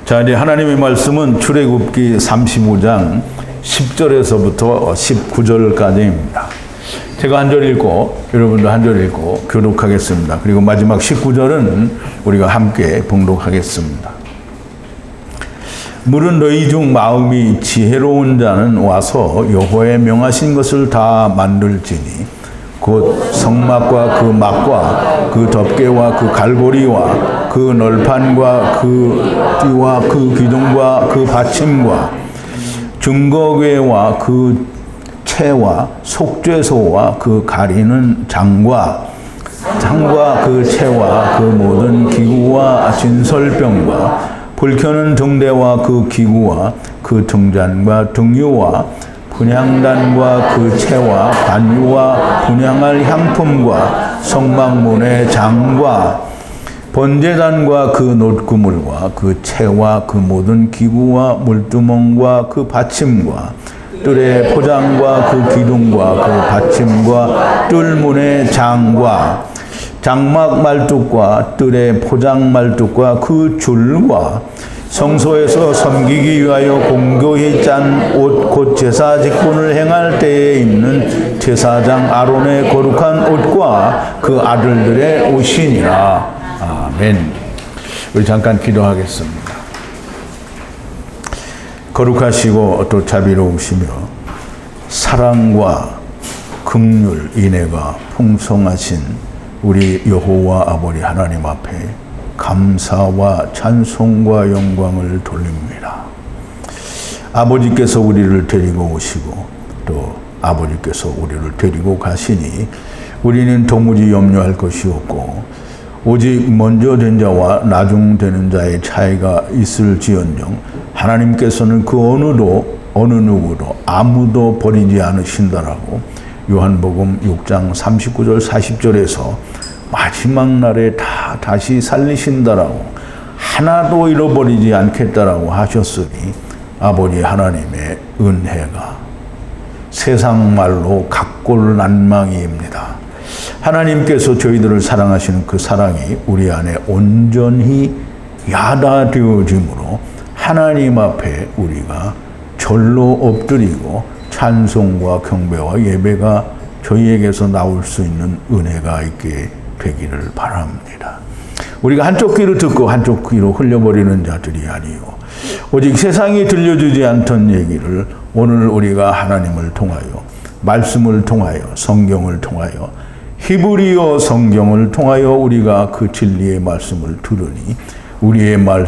자, 이제 하나님의 말씀은 출애굽기 35장 10절에서부터 19절까지입니다. 제가 한 절 읽고 여러분도 한 절 읽고 교독하겠습니다. 그리고 마지막 19절은 우리가 함께 봉독하겠습니다. 물은 너희 중 마음이 지혜로운 자는 와서 여호와의 명하신 것을 다 만들지니 곧 성막과 그 막과 그 덮개와 그 갈고리와 그 널판과 그 띠와 그 기둥과 그 받침과 증거궤와 그 채와 속죄소와 그 가리는 장과 그 채와 그 모든 기구와 진설병과 불 켜는 등대와 그 기구와 그 등잔과 등유와 분향단과 그 채와 반유와 분향할 향품과 성막문의 장과 번제단과 그 놋그물과 그 채와 그 모든 기구와 물두멍과 그 받침과 뜰의 포장과 그 기둥과 그 받침과 뜰문의 장과 장막 말뚝과 뜰의 포장 말뚝과 그 줄과 성소에서 섬기기 위하여 공교히 짠 옷 곧 제사 직분을 행할 때에 입는 제사장 아론의 거룩한 옷과 그 아들들의 옷이니라. 아멘. 우리 잠깐 기도하겠습니다. 거룩하시고 또 자비로우시며 사랑과 긍휼 인애가 풍성하신 우리 여호와 아버지 하나님 앞에 감사와 찬송과 영광을 돌립니다. 아버지께서 우리를 데리고 오시고 또 아버지께서 우리를 데리고 가시니 우리는 도무지 염려할 것이 없고 오직 먼저 된 자와 나중 되는 자의 차이가 있을지언정 하나님께서는 그 어느 누구도 아무도 버리지 않으신다라고 요한복음 6장 39절 40절에서 마지막 날에 다 다시 살리신다라고 하나도 잃어버리지 않겠다라고 하셨으니 아버지 하나님의 은혜가 세상 말로 각골난망이입니다. 하나님께서 저희들을 사랑하시는 그 사랑이 우리 안에 온전히 야다되어짐으로 하나님 앞에 우리가 절로 엎드리고 찬송과 경배와 예배가 저희에게서 나올 수 있는 은혜가 있게 되기를 바랍니다. 우리가 한쪽 귀로 듣고 한쪽 귀로 흘려버리는 자들이 아니요 오직 세상이 들려주지 않던 얘기를 오늘 우리가 하나님을 통하여 말씀을 통하여 성경을 통하여 히브리어 성경을 통하여 우리가 그 진리의 말씀을 들으니 우리의 마음의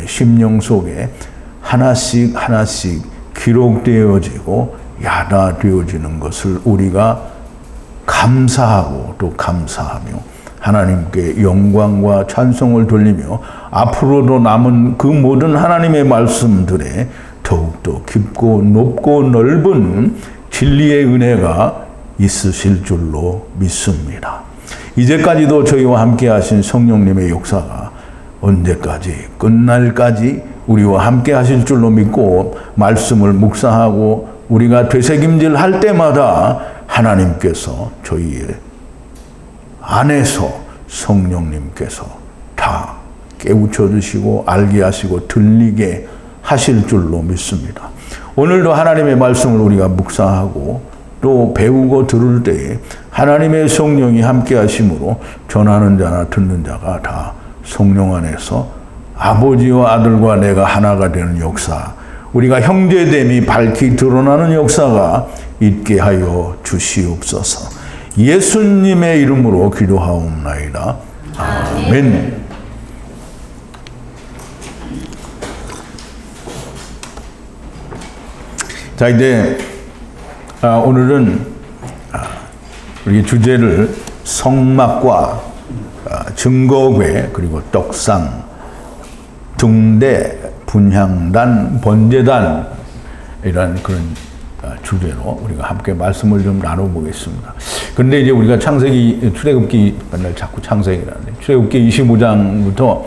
심령 속에 하나씩 기록되어지고 야다되어지는 것을 우리가 감사하고 또 감사하며 하나님께 영광과 찬송을 돌리며 앞으로도 남은 그 모든 하나님의 말씀들에 더욱더 깊고 높고 넓은 진리의 은혜가 있으실 줄로 믿습니다. 이제까지도 저희와 함께 하신 성령님의 역사가 언제까지 끝날까지 우리와 함께 하실 줄로 믿고 말씀을 묵상하고 우리가 되새김질 할 때마다 하나님께서 저희의 안에서 성령님께서 다 깨우쳐 주시고 알게 하시고 들리게 하실 줄로 믿습니다. 오늘도 하나님의 말씀을 우리가 묵상하고 또 배우고 들을 때에 하나님의 성령이 함께 하심으로 전하는 자나 듣는 자가 다 성령 안에서 아버지와 아들과 내가 하나가 되는 역사, 우리가 형제됨이 밝히 드러나는 역사가 있게 하여 주시옵소서. 예수님의 이름으로 기도하옵나이다. 아멘. 자, 이제 오늘은 우리 주제를 성막과 증거궤 그리고 떡상, 등대, 분향단, 번제단 이런 그런 주제로 우리가 함께 말씀을 좀 나눠보겠습니다. 그런데 이제 우리가 출애굽기 맨날 자꾸 창세기라는데 출애굽기 25장부터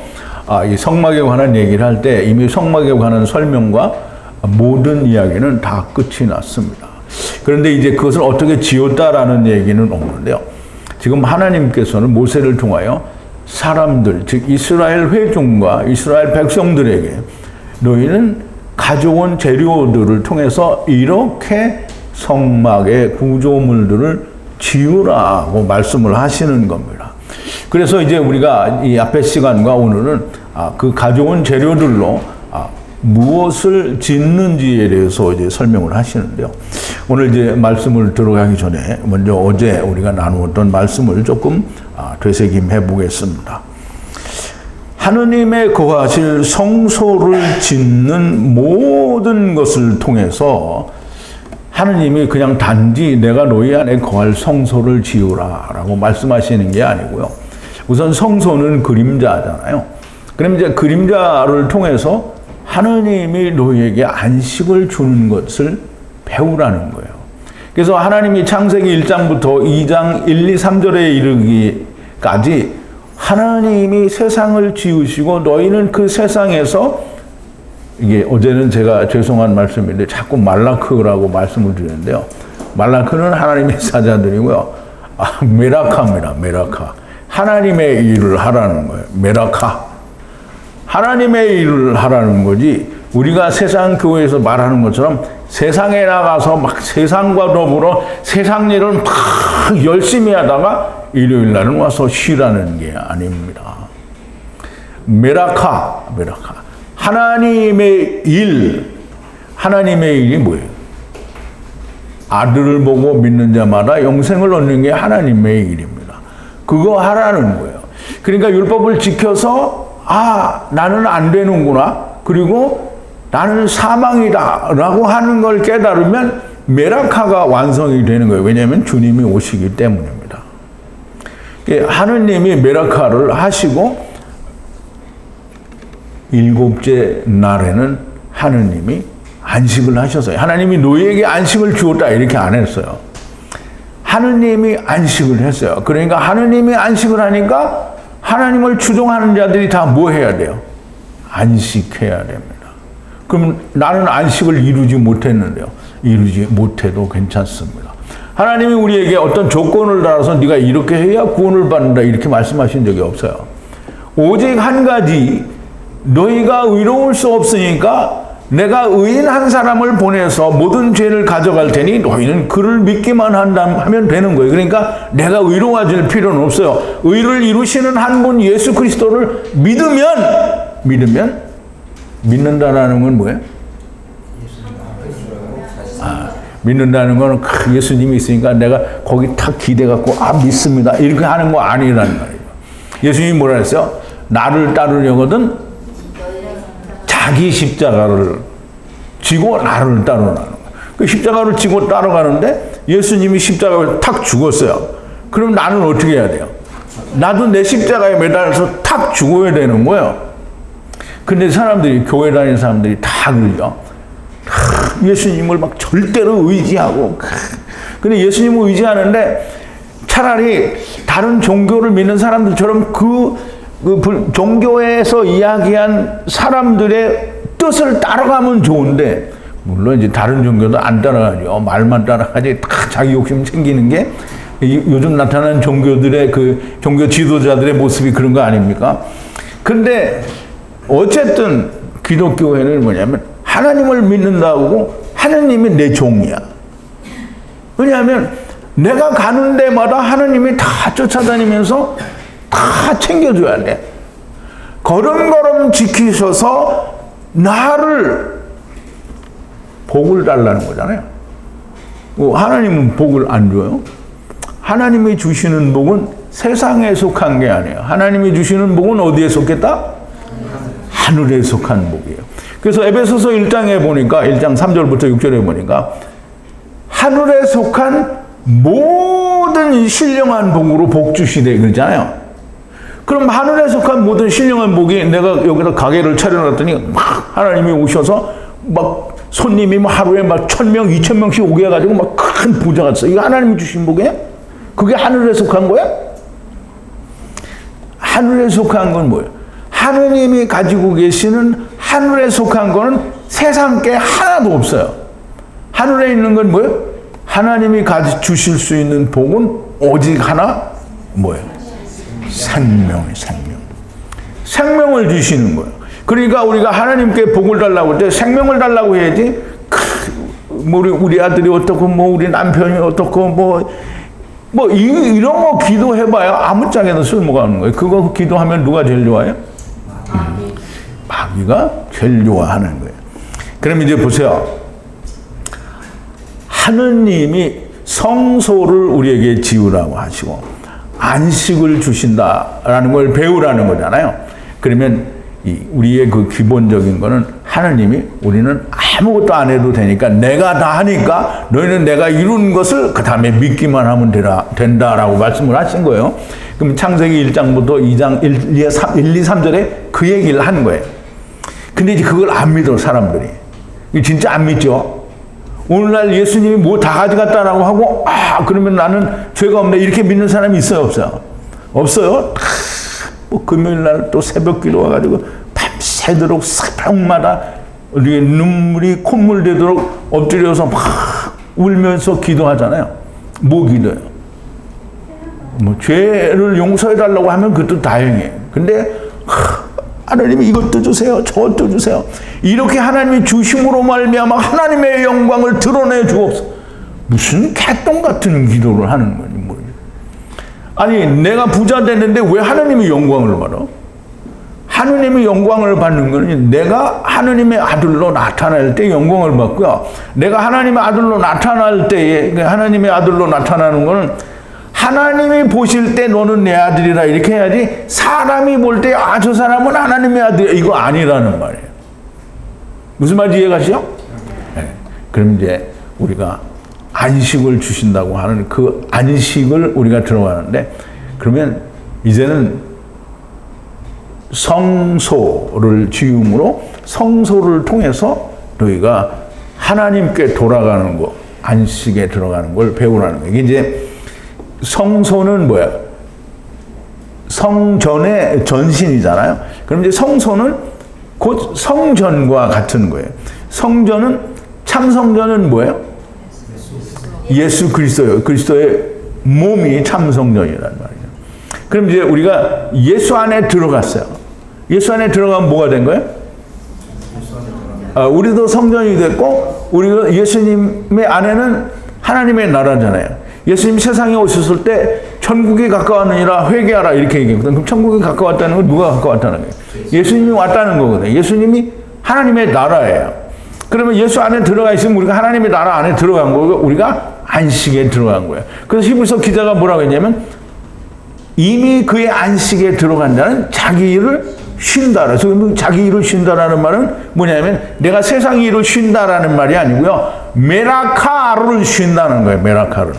이 성막에 관한 얘기를 할 때 이미 성막에 관한 설명과 모든 이야기는 다 끝이 났습니다. 그런데 이제 그것을 어떻게 지었다라는 얘기는 없는데요. 지금 하나님께서는 모세를 통하여 사람들, 즉 이스라엘 회중과 이스라엘 백성들에게 너희는 가져온 재료들을 통해서 이렇게 성막의 구조물들을 지으라고 말씀을 하시는 겁니다. 그래서 이제 우리가 이 앞에 시간과 오늘은 그 가져온 재료들로 무엇을 짓는지에 대해서 이제 설명을 하시는데요. 오늘 이제 말씀을 들어가기 전에 먼저 어제 우리가 나누었던 말씀을 조금 되새김해 보겠습니다. 하느님의 거하실 성소를 짓는 모든 것을 통해서 하느님이 그냥 단지 내가 너희 안에 거할 성소를 지으라 라고 말씀하시는 게 아니고요. 우선 성소는 그림자잖아요. 그럼 이제 그림자를 통해서 하느님이 너희에게 안식을 주는 것을 배우라는 거예요. 그래서 하나님이 창세기 1장부터 2장 1, 2, 3절에 이르기까지 하나님이 세상을 지으시고 너희는 그 세상에서, 이게 어제는 제가 죄송한 말씀인데 자꾸 말라크라고 말씀을 드리는데요. 말라크는 하나님의 사자들이고요. 메라카입니다. 메라카. 하나님의 일을 하라는 거예요. 메라카. 하나님의 일을 하라는 거지, 우리가 세상 교회에서 말하는 것처럼 세상에 나가서 막 세상과 더불어 세상 일을 막 열심히 하다가 일요일 날은 와서 쉬라는 게 아닙니다. 메라카, 메라카. 하나님의 일, 하나님의 일이 뭐예요? 아들을 보고 믿는 자마다 영생을 얻는 게 하나님의 일입니다. 그거 하라는 거예요. 그러니까 율법을 지켜서 나는 안 되는구나, 그리고 나는 사망이다 라고 하는 걸 깨달으면 메라카가 완성이 되는 거예요. 왜냐하면 주님이 오시기 때문입니다. 하느님이 메라카를 하시고 일곱째 날에는 하느님이 안식을 하셨어요. 하나님이 너희에게 안식을 주었다 이렇게 안 했어요. 하느님이 안식을 했어요. 그러니까 하느님이 안식을 하니까 하나님을 추종하는 자들이 다 뭐 해야 돼요? 안식해야 됩니다. 그럼 나는 안식을 이루지 못했는데요. 이루지 못해도 괜찮습니다. 하나님이 우리에게 어떤 조건을 달아서 네가 이렇게 해야 구원을 받는다 이렇게 말씀하신 적이 없어요. 오직 한 가지, 너희가 의로울 수 없으니까 내가 의인 한 사람을 보내서 모든 죄를 가져갈 테니 너희는 그를 믿기만 하면 되는 거예요. 그러니까 내가 의로워질 필요는 없어요. 의를 이루시는 한 분 예수 그리스도를 믿으면 믿는다라는 건 뭐예요? 믿는다는 건 예수님이 있으니까 내가 거기 탁 기대갖고 믿습니다 이렇게 하는 거 아니라는 말이에요. 예수님이 뭐라 했어요? 나를 따르려거든 자기 십자가를 지고 나를 따르라는 거예요. 그 십자가를 지고 따라가는데 예수님이 십자가를 탁 죽었어요. 그럼 나는 어떻게 해야 돼요? 나도 내 십자가에 매달려서 탁 죽어야 되는 거예요. 근데 사람들이, 교회 다니는 사람들이 다 그러죠. 예수님을 막 절대로 의지하고, 근데 예수님을 의지하는데 차라리 다른 종교를 믿는 사람들처럼 그 종교에서 이야기한 사람들의 뜻을 따라가면 좋은데, 물론 이제 다른 종교도 안 따라가죠. 말만 따라가지. 다 자기 욕심 챙기는 게 요즘 나타난 종교들의 그 종교 지도자들의 모습이 그런 거 아닙니까? 근데 어쨌든 기독교회는 뭐냐면 하나님을 믿는다고 하나님이 내 종이야. 왜냐하면 내가 가는 데마다 하나님이 다 쫓아다니면서 다 챙겨줘야 돼. 걸음걸음 지키셔서 나를 복을 달라는 거잖아요. 하나님은 복을 안 줘요. 하나님이 주시는 복은 세상에 속한 게 아니에요. 하나님이 주시는 복은 어디에 속했다? 하늘에 속한 복이에요. 그래서 에베소서 1장에 보니까 1장 3절부터 6절에 보니까 하늘에 속한 모든 신령한 복으로 복 주시되 그러잖아요. 그럼 하늘에 속한 모든 신령한 복이, 내가 여기다 가게를 차려놨더니 막 하나님이 오셔서 막 손님이 하루에 막 1000명, 2000명씩 오게 해가지고 막 큰 부자가 있어. 이거 하나님이 주신 복이에요? 그게 하늘에 속한 거야? 하늘에 속한 건 뭐예요? 하느님이 가지고 계시는 하늘에 속한 거는 세상 게 하나도 없어요. 하늘에 있는 건 뭐예요? 하나님이 주실 수 있는 복은 오직 하나, 뭐예요? 생명의 생명. 생명을 주시는 거예요. 그러니까 우리가 하나님께 복을 달라고 할 때 생명을 달라고 해야지, 우리 아들이 어떻고, 우리 남편이 어떻고, 이런 거 기도해봐야 아무짝에도 쓸모가 없는 거예요. 그거 기도하면 누가 제일 좋아요? 마귀가 제일 좋아하는 거예요. 그럼 이제 보세요. 하느님이 성소를 우리에게 지으라고 하시고 안식을 주신다라는 걸 배우라는 거잖아요. 그러면 우리의 그 기본적인 거는 하느님이 우리는 아무것도 안 해도 되니까 내가 다 하니까 너희는 내가 이룬 것을 그 다음에 믿기만 하면 된다라고 말씀을 하신 거예요. 그럼 창세기 1장부터 2장 1, 2, 3절에 그 얘기를 한 거예요. 근데 이제 그걸 안 믿어, 사람들이. 진짜 안 믿죠? 오늘날 예수님이 뭐 다 가져갔다라고 하고, 그러면 나는 죄가 없네. 이렇게 믿는 사람이 있어요, 없어요? 없어요? 금요일날 또 새벽 기도 와가지고 밤새도록 새벽마다 우리의 눈물이 콧물 되도록 엎드려서 막 울면서 기도하잖아요. 뭐 기도해요? 죄를 용서해달라고 하면 그것도 다행이에요. 근데 하나님이 이것도 주세요, 저것도 주세요. 이렇게 하나님이 주심으로 말미암아 하나님의 영광을 드러내 주옵소서. 무슨 개똥 같은 기도를 하는 거니 뭐. 아니 내가 부자 됐는데 왜 하나님의 영광을 받아? 하나님의 영광을 받는 거는 내가 하나님의 아들로 나타날 때 영광을 받고요. 내가 하나님의 아들로 나타날 때에 하나님의 아들로 나타나는 거는 하나님이 보실 때 너는 내 아들이라 이렇게 해야지, 사람이 볼 때 저 사람은 하나님의 아들이야 이거 아니라는 말이에요. 무슨 말인지 이해가시죠? 네. 그럼 이제 우리가 안식을 주신다고 하는 그 안식을 우리가 들어가는데, 그러면 이제는 성소를 지음으로 성소를 통해서 너희가 하나님께 돌아가는 거, 안식에 들어가는 걸 배우라는 거예요. 이게 이제 성소는 뭐야? 성전의 전신이잖아요. 그럼 이제 성소는 곧 성전과 같은 거예요. 성전은, 참성전은 뭐예요? 예수 그리스도예요. 그리스도의 몸이 참성전이란 말이에요. 그럼 이제 우리가 예수 안에 들어갔어요. 예수 안에 들어가면 뭐가 된 거예요? 우리도 성전이 됐고, 우리가 예수님의 안에는 하나님의 나라잖아요. 예수님 세상에 오셨을 때 천국이 가까웠느니라 회개하라 이렇게 얘기했거든. 그럼 천국이 가까웠다는 건 누가 가까웠다는 거예요? 예수님이 왔다는 거거든요. 예수님이 하나님의 나라예요. 그러면 예수 안에 들어가 있으면 우리가 하나님의 나라 안에 들어간 거고 우리가 안식에 들어간 거예요. 그래서 히브리서 기자가 뭐라고 했냐면 이미 그의 안식에 들어간 자는 자기 일을 쉰다. 그래서 자기 일을 쉰다라는 말은 뭐냐면 내가 세상 일을 쉰다라는 말이 아니고요. 메라카를 쉰다는 거예요. 메라카를.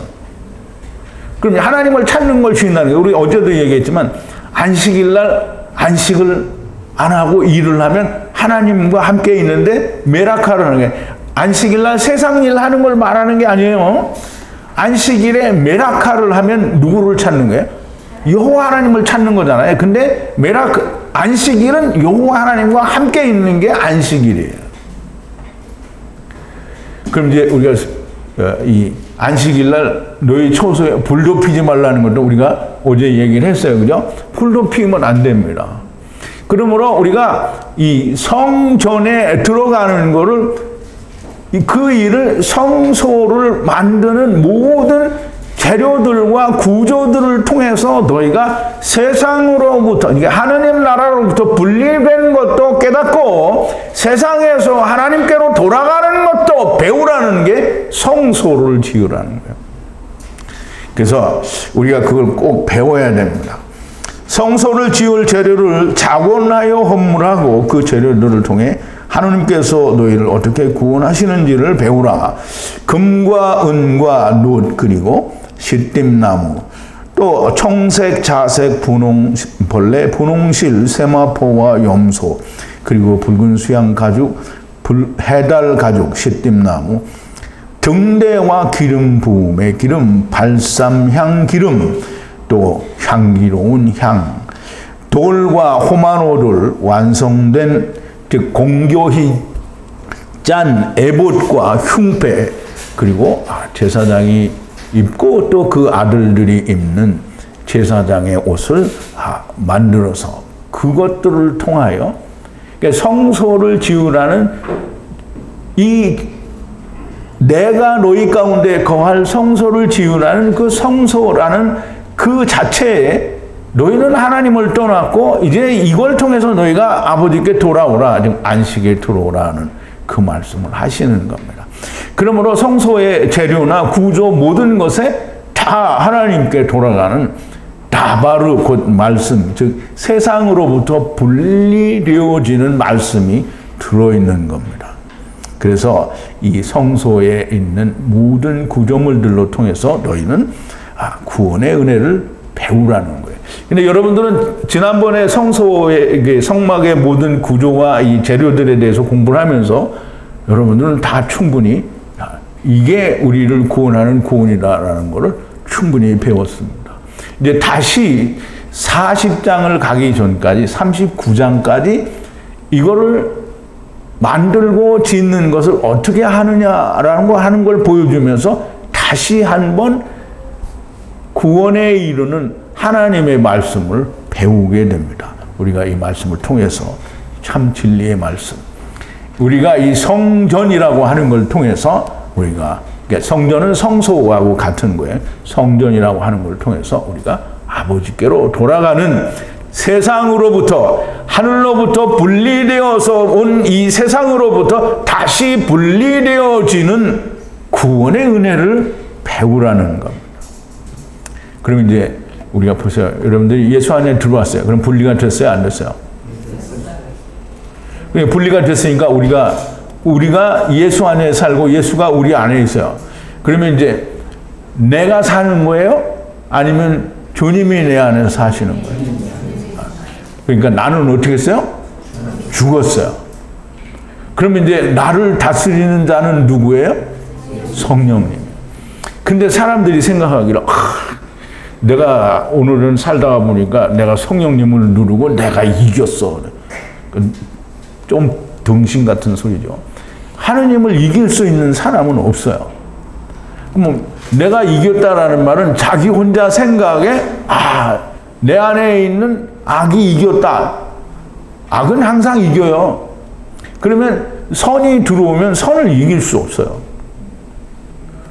그럼 하나님을 찾는 걸 쉰다는 거예요. 우리 어제도 얘기했지만 안식일 날 안식을 안 하고 일을 하면 하나님과 함께 있는데 메라카를 하는 거예요. 안식일 날 세상 일 하는 걸 말하는 게 아니에요. 안식일에 메라카를 하면 누구를 찾는 거예요? 여호와 하나님을 찾는 거잖아요. 근데 안식일은 여호와 하나님과 함께 있는 게 안식일이에요. 그럼 이제 우리가 이 안식일 날 너희 초소에 불도 피지 말라는 것도 우리가 어제 얘기를 했어요. 그죠? 불도 피우면 안 됩니다. 그러므로 우리가 이 성전에 들어가는 거를, 그 일을 성소를 만드는 모든 재료들과 구조들을 통해서 너희가 세상으로부터, 하나님 나라로부터 분리된 것도 깨닫고 세상에서 하나님께로 돌아가는 것도 배우라는 게 성소를 지으라는 거예요. 그래서 우리가 그걸 꼭 배워야 됩니다. 성소를 지을 재료를 자원하여 헌물하고 그 재료들을 통해 하느님께서 너희를 어떻게 구원하시는지를 배우라. 금과 은과 놋 그리고 시띠나무 또 청색, 자색, 분홍벌레, 분홍실, 세마포와 염소 그리고 붉은 수양 가죽, 해달 가죽, 시띠나무 등대와 기름 부음의 기름, 발삼향 기름 또 향기로운 향, 돌과 호마노를 완성된 즉 공교히 짠 에봇과 흉패 그리고 제사장이 입고 또 그 아들들이 입는 제사장의 옷을 만들어서 그것들을 통하여 그러니까 성소를 지으라는 이 내가 너희 가운데 거할 성소를 지으라는 그 성소라는 그 자체에 너희는 하나님을 떠났고 이제 이걸 통해서 너희가 아버지께 돌아오라, 안식에 들어오라는 그 말씀을 하시는 겁니다. 그러므로 성소의 재료나 구조 모든 것에 다 하나님께 돌아가는 다바르 곧 말씀, 즉 세상으로부터 분리되어지는 말씀이 들어있는 겁니다. 그래서 이 성소에 있는 모든 구조물들로 통해서 너희는 구원의 은혜를 배우라는 거예요. 근데 여러분들은 지난번에 성소의 성막의 모든 구조와 이 재료들에 대해서 공부를 하면서 여러분들은 다 충분히 이게 우리를 구원하는 구원이다라는 것을 충분히 배웠습니다. 이제 다시 40장을 가기 전까지 39장까지 이거를 만들고 짓는 것을 어떻게 하느냐라는 거 하는 걸 보여주면서 다시 한번 구원에 이르는 하나님의 말씀을 배우게 됩니다. 우리가 이 말씀을 통해서 참 진리의 말씀, 우리가 이 성전이라고 하는 걸 통해서 우리가 그러니까 성전은 성소하고 같은 거예요. 성전이라고 하는 걸 통해서 우리가 아버지께로 돌아가는 세상으로부터 하늘로부터 분리되어서 온 이 세상으로부터 다시 분리되어지는 구원의 은혜를 배우라는 겁니다. 그럼 이제 우리가 보세요. 여러분들이 예수 안에 들어왔어요. 그럼 분리가 됐어요? 안 됐어요? 분리가 됐으니까 우리가 예수 안에 살고 예수가 우리 안에 있어요. 그러면 이제 내가 사는 거예요? 아니면 주님이 내 안에 사시는 거예요? 그러니까 나는 어떻게 했어요? 죽었어요. 그러면 이제 나를 다스리는 자는 누구예요? 성령님. 근데 사람들이 생각하기로 내가 오늘은 살다가 보니까 내가 성령님을 누르고 내가 이겼어. 좀 등신 같은 소리죠. 하느님을 이길 수 있는 사람은 없어요. 그럼 내가 이겼다라는 말은 자기 혼자 생각에 내 안에 있는 악이 이겼다. 악은 항상 이겨요. 그러면 선이 들어오면 선을 이길 수 없어요.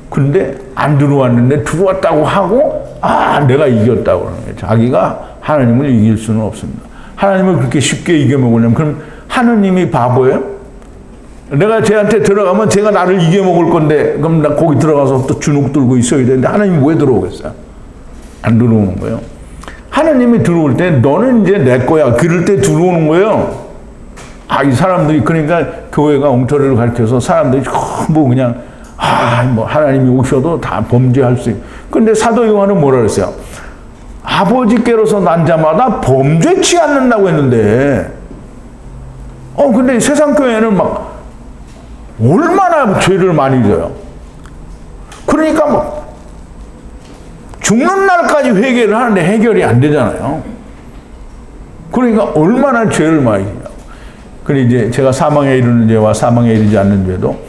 근데 안 들어왔는데 들어왔다고 하고 내가 이겼다고 그러는 거예요. 자기가 하나님을 이길 수는 없습니다. 하나님을 그렇게 쉽게 이겨먹으려면 그럼 하느님이 바보예요? 내가 쟤한테 들어가면 쟤가 나를 이겨먹을 건데 그럼 나 거기 들어가서 또 주눅 들고 있어야 되는데 하나님이 왜 들어오겠어요? 안 들어오는 거예요. 하나님이 들어올 때 너는 이제 내 거야. 그럴 때 들어오는 거예요. 이 사람들이 그러니까 교회가 엉터리를 가르쳐서 사람들이 전부 그냥 뭐 하나님이 오셔도 다 범죄할 수 있고. 근데 사도 요한은 뭐라 그랬어요? 아버지께로서 난 자마다 범죄치 않는다고 했는데 근데 세상 교회는 막 얼마나 죄를 많이 져요. 그러니까 뭐 죽는 날까지 회개를 하는데 해결이 안 되잖아요. 그러니까 얼마나 죄를 많이 지냐고. 그래 이제 제가 사망에 이르는 죄와 사망에 이르지 않는 죄도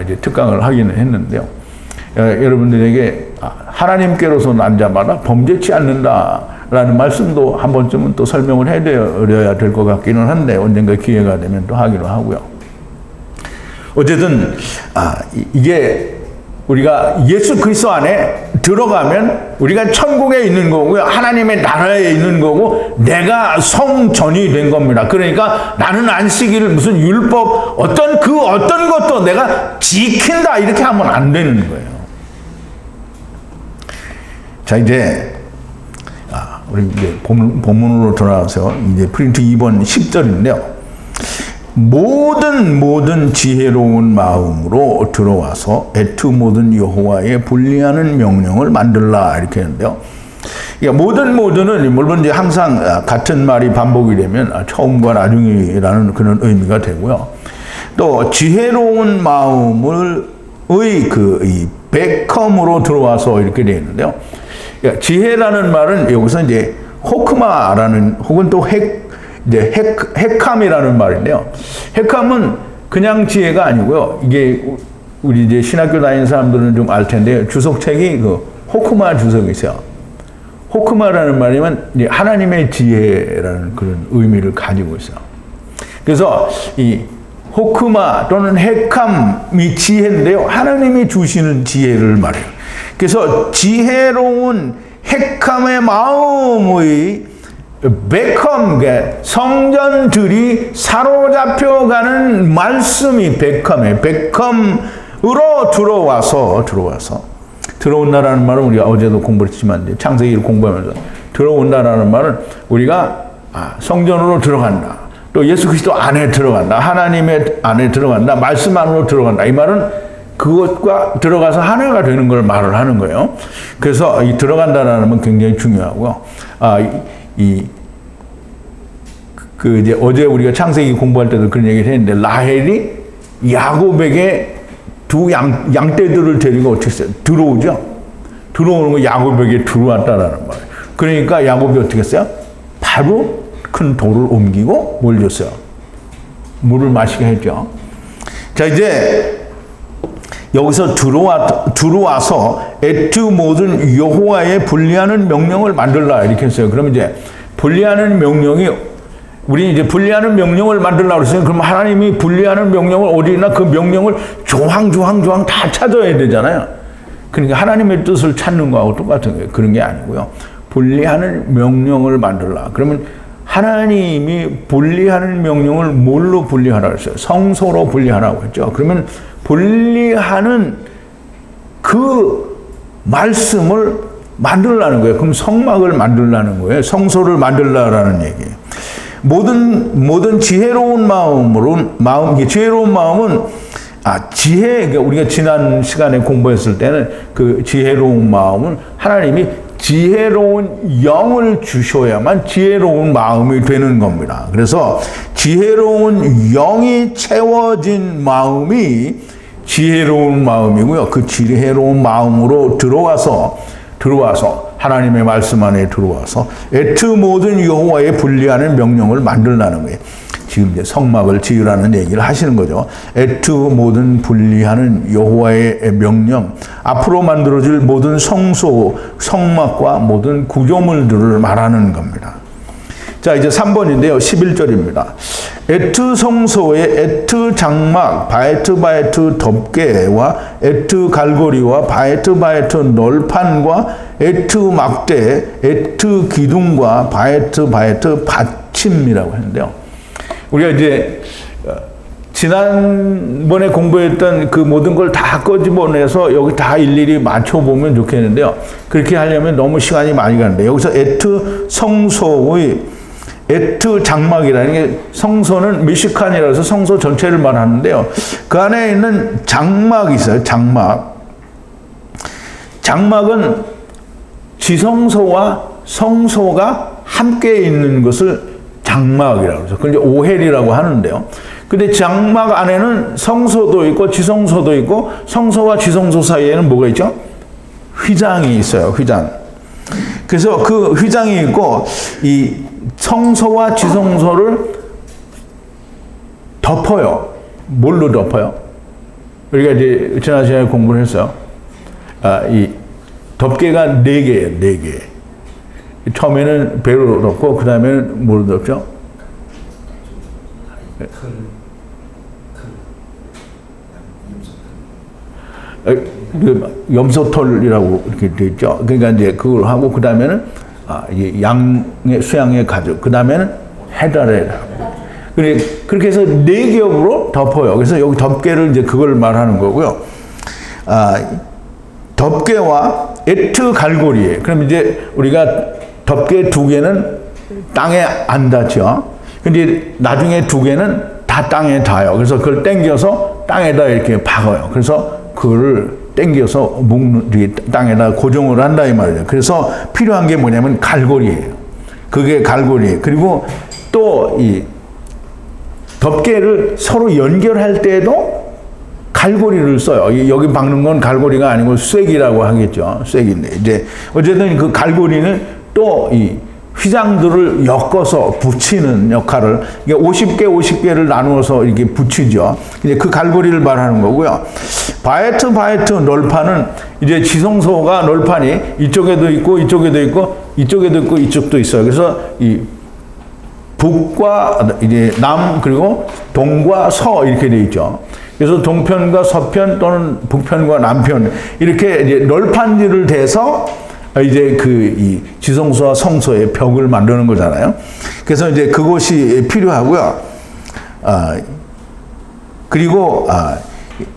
이제 특강을 하기는 했는데요. 여러분들에게 하나님께로서 난 자마다 범죄치 않는다라는 말씀도 한 번쯤은 또 설명을 해드려야 될 것 같기는 한데 언젠가 기회가 되면 또 하기로 하고요. 어쨌든 이게 우리가 예수 그리스도 안에 들어가면 우리가 천국에 있는 거고요. 하나님의 나라에 있는 거고 내가 성전이 된 겁니다. 그러니까 나는 안식일을 무슨 율법 어떤 것도 내가 지킨다 이렇게 하면 안 되는 거예요. 자 이제 우리 이제 본문으로 돌아와서 이제 프린트 2번 10절인데요. 모든 지혜로운 마음으로 들어와서 애투 모든 여호와의 분리하는 명령을 만들라 이렇게 했는데요. 그러니까 모든은 물론 이제 항상 같은 말이 반복이 되면 처음과 나중이라는 그런 의미가 되고요. 또 지혜로운 마음을 이 베컴으로 들어와서 이렇게 되어 있는데요. 그러니까 지혜라는 말은 여기서 이제 호크마라는 혹은 또 헤캄이라는 말인데요. 헤캄은 그냥 지혜가 아니고요. 이게 우리 이제 신학교 다니는 사람들은 좀 알 텐데 주석책이 그 호크마 주석이세요. 호크마라는 말이면 이제 하나님의 지혜라는 그런 의미를 가지고 있어요. 그래서 이 호크마 또는 헤캄이 지혜인데요. 하나님이 주시는 지혜를 말해요. 그래서 지혜로운 헤캄의 마음의 베컴, 성전들이 사로잡혀가는 말씀이 베컴으로 들어온다라는 말은 우리가 어제도 공부했지만 창세기를 공부하면서 들어온다라는 말은 우리가 성전으로 들어간다. 또 예수 그리스도 안에 들어간다. 하나님의 안에 들어간다. 말씀 안으로 들어간다. 이 말은 그것과 들어가서 하나가 되는 걸 말을 하는 거예요. 그래서 이 들어간다라는 건 굉장히 중요하고요. 이제 어제 우리가 창세기 공부할 때도 그런 얘기를 했는데, 라헬이 야곱에게 두 양떼들을 데리고 어떻게 했어요? 들어오죠? 들어오는 거 야곱에게 들어왔다라는 말이에요. 그러니까 야곱이 어떻게 했어요? 바로 큰 돌을 옮기고 뭘 줬어요? 물을 마시게 했죠. 자, 이제 여기서 들어와서 에트 모든 여호와의 분리하는 명령을 만들라 이렇게 했어요. 그러면 이제 분리하는 명령이 우리 이제 분리하는 명령을 만들려고 그랬어요. 그럼 하나님이 분리하는 명령을 어디나 그 명령을 조항 다 찾아야 되잖아요. 그러니까 하나님의 뜻을 찾는 거하고 똑같은 거예요. 그런 게 아니고요. 분리하는 명령을 만들라. 그러면 하나님이 분리하는 명령을 뭘로 분리하라고 했어요? 성소로 분리하라고 했죠. 그러면 분리하는 그 말씀을 만들라는 거예요. 그럼 성막을 만들라는 거예요. 성소를 만들라라는 얘기예요. 모든 지혜로운 지혜로운 마음은 그러니까 우리가 지난 시간에 공부했을 때는 그 지혜로운 마음은 하나님이 지혜로운 영을 주셔야만 지혜로운 마음이 되는 겁니다. 그래서 지혜로운 영이 채워진 마음이 지혜로운 마음이고요. 그 지혜로운 마음으로 들어와서 하나님의 말씀 안에 들어와서 에트 모든 여호와의 분리하는 명령을 만들라는 거예요. 지금 이제 성막을 지으라는 얘기를 하시는 거죠. 에트 모든 분리하는 여호와의 명령, 앞으로 만들어질 모든 성소, 성막과 모든 구조물들을 말하는 겁니다. 자, 이제 3번인데요. 11절입니다. 에트 성소의 에트 장막, 바에트 덮개와 에트 갈고리와 바에트 널판과 에트 막대, 에트 기둥과 바에트 받침이라고 했는데요. 우리가 이제 지난번에 공부했던 그 모든 걸 다 꺼집어내서 여기 다 일일이 맞춰보면 좋겠는데요. 그렇게 하려면 너무 시간이 많이 가는데, 여기서 에트 성소의 에트 장막이라는 게, 성소는 미시칸이라서 성소 전체를 말하는데요. 그 안에 있는 장막이 있어요. 장막은 지성소와 성소가 함께 있는 것을 장막이라고 해서, 그걸 이제 오헬이라고 하는데요. 근데 장막 안에는 성소도 있고 지성소도 있고, 성소와 지성소 사이에는 뭐가 있죠? 휘장이 있어요. 휘장. 그래서 그 휘장이 있고, 이 성소와 지성소를 덮어요. 뭘로 덮어요? 우리가 이제 지난 시간에 공부를 했어요. 이 덮개가 4개예요. 4개. 처음에는 배로 덮고, 그 다음에는 뭐로 덮죠? 염소털이라고 이렇게 되어 있죠. 그러니까 이제 그걸 하고, 그 다음에는 양의 수양의 가죽, 그 다음에는 헤다레라고. 그렇게 해서 4겹으로 덮어요. 그래서 여기 덮개를 이제 그걸 말하는 거고요. 덮개와 에트 갈고리에, 그럼 이제 우리가 덮개 2개는 땅에 안 닿죠. 근데 나중에 2개는 다 땅에 닿아요. 그래서 그걸 당겨서 땅에다 이렇게 박아요. 그래서 그거를 당겨서 땅에다 고정을 한다 이 말이에요. 그래서 필요한 게 뭐냐면 갈고리예요. 그게 갈고리. 그리고 또 이 덮개를 서로 연결할 때도 갈고리를 써요. 여기 박는 건 갈고리가 아니고 쐐기라고 하겠죠. 쐐기인데, 이제 어쨌든 그 갈고리는 또 이 휘장들을 엮어서 붙이는 역할을, 이게 50개를 나누어서 이렇게 붙이죠. 이제 그 갈고리를 말하는 거고요. 바에트 널판은 이제 지성소가 널판이 이쪽에도 있고 이쪽에도 있고 이쪽에도 있고 이쪽도 있어요. 그래서 이 북과 이제 남 그리고 동과 서 이렇게 돼 있죠. 그래서 동편과 서편 또는 북편과 남편 이렇게 이제 널판지를 대서 이제 이 지성소와 성소의 벽을 만드는 거잖아요. 그래서 이제 그것이 필요하고요. 그리고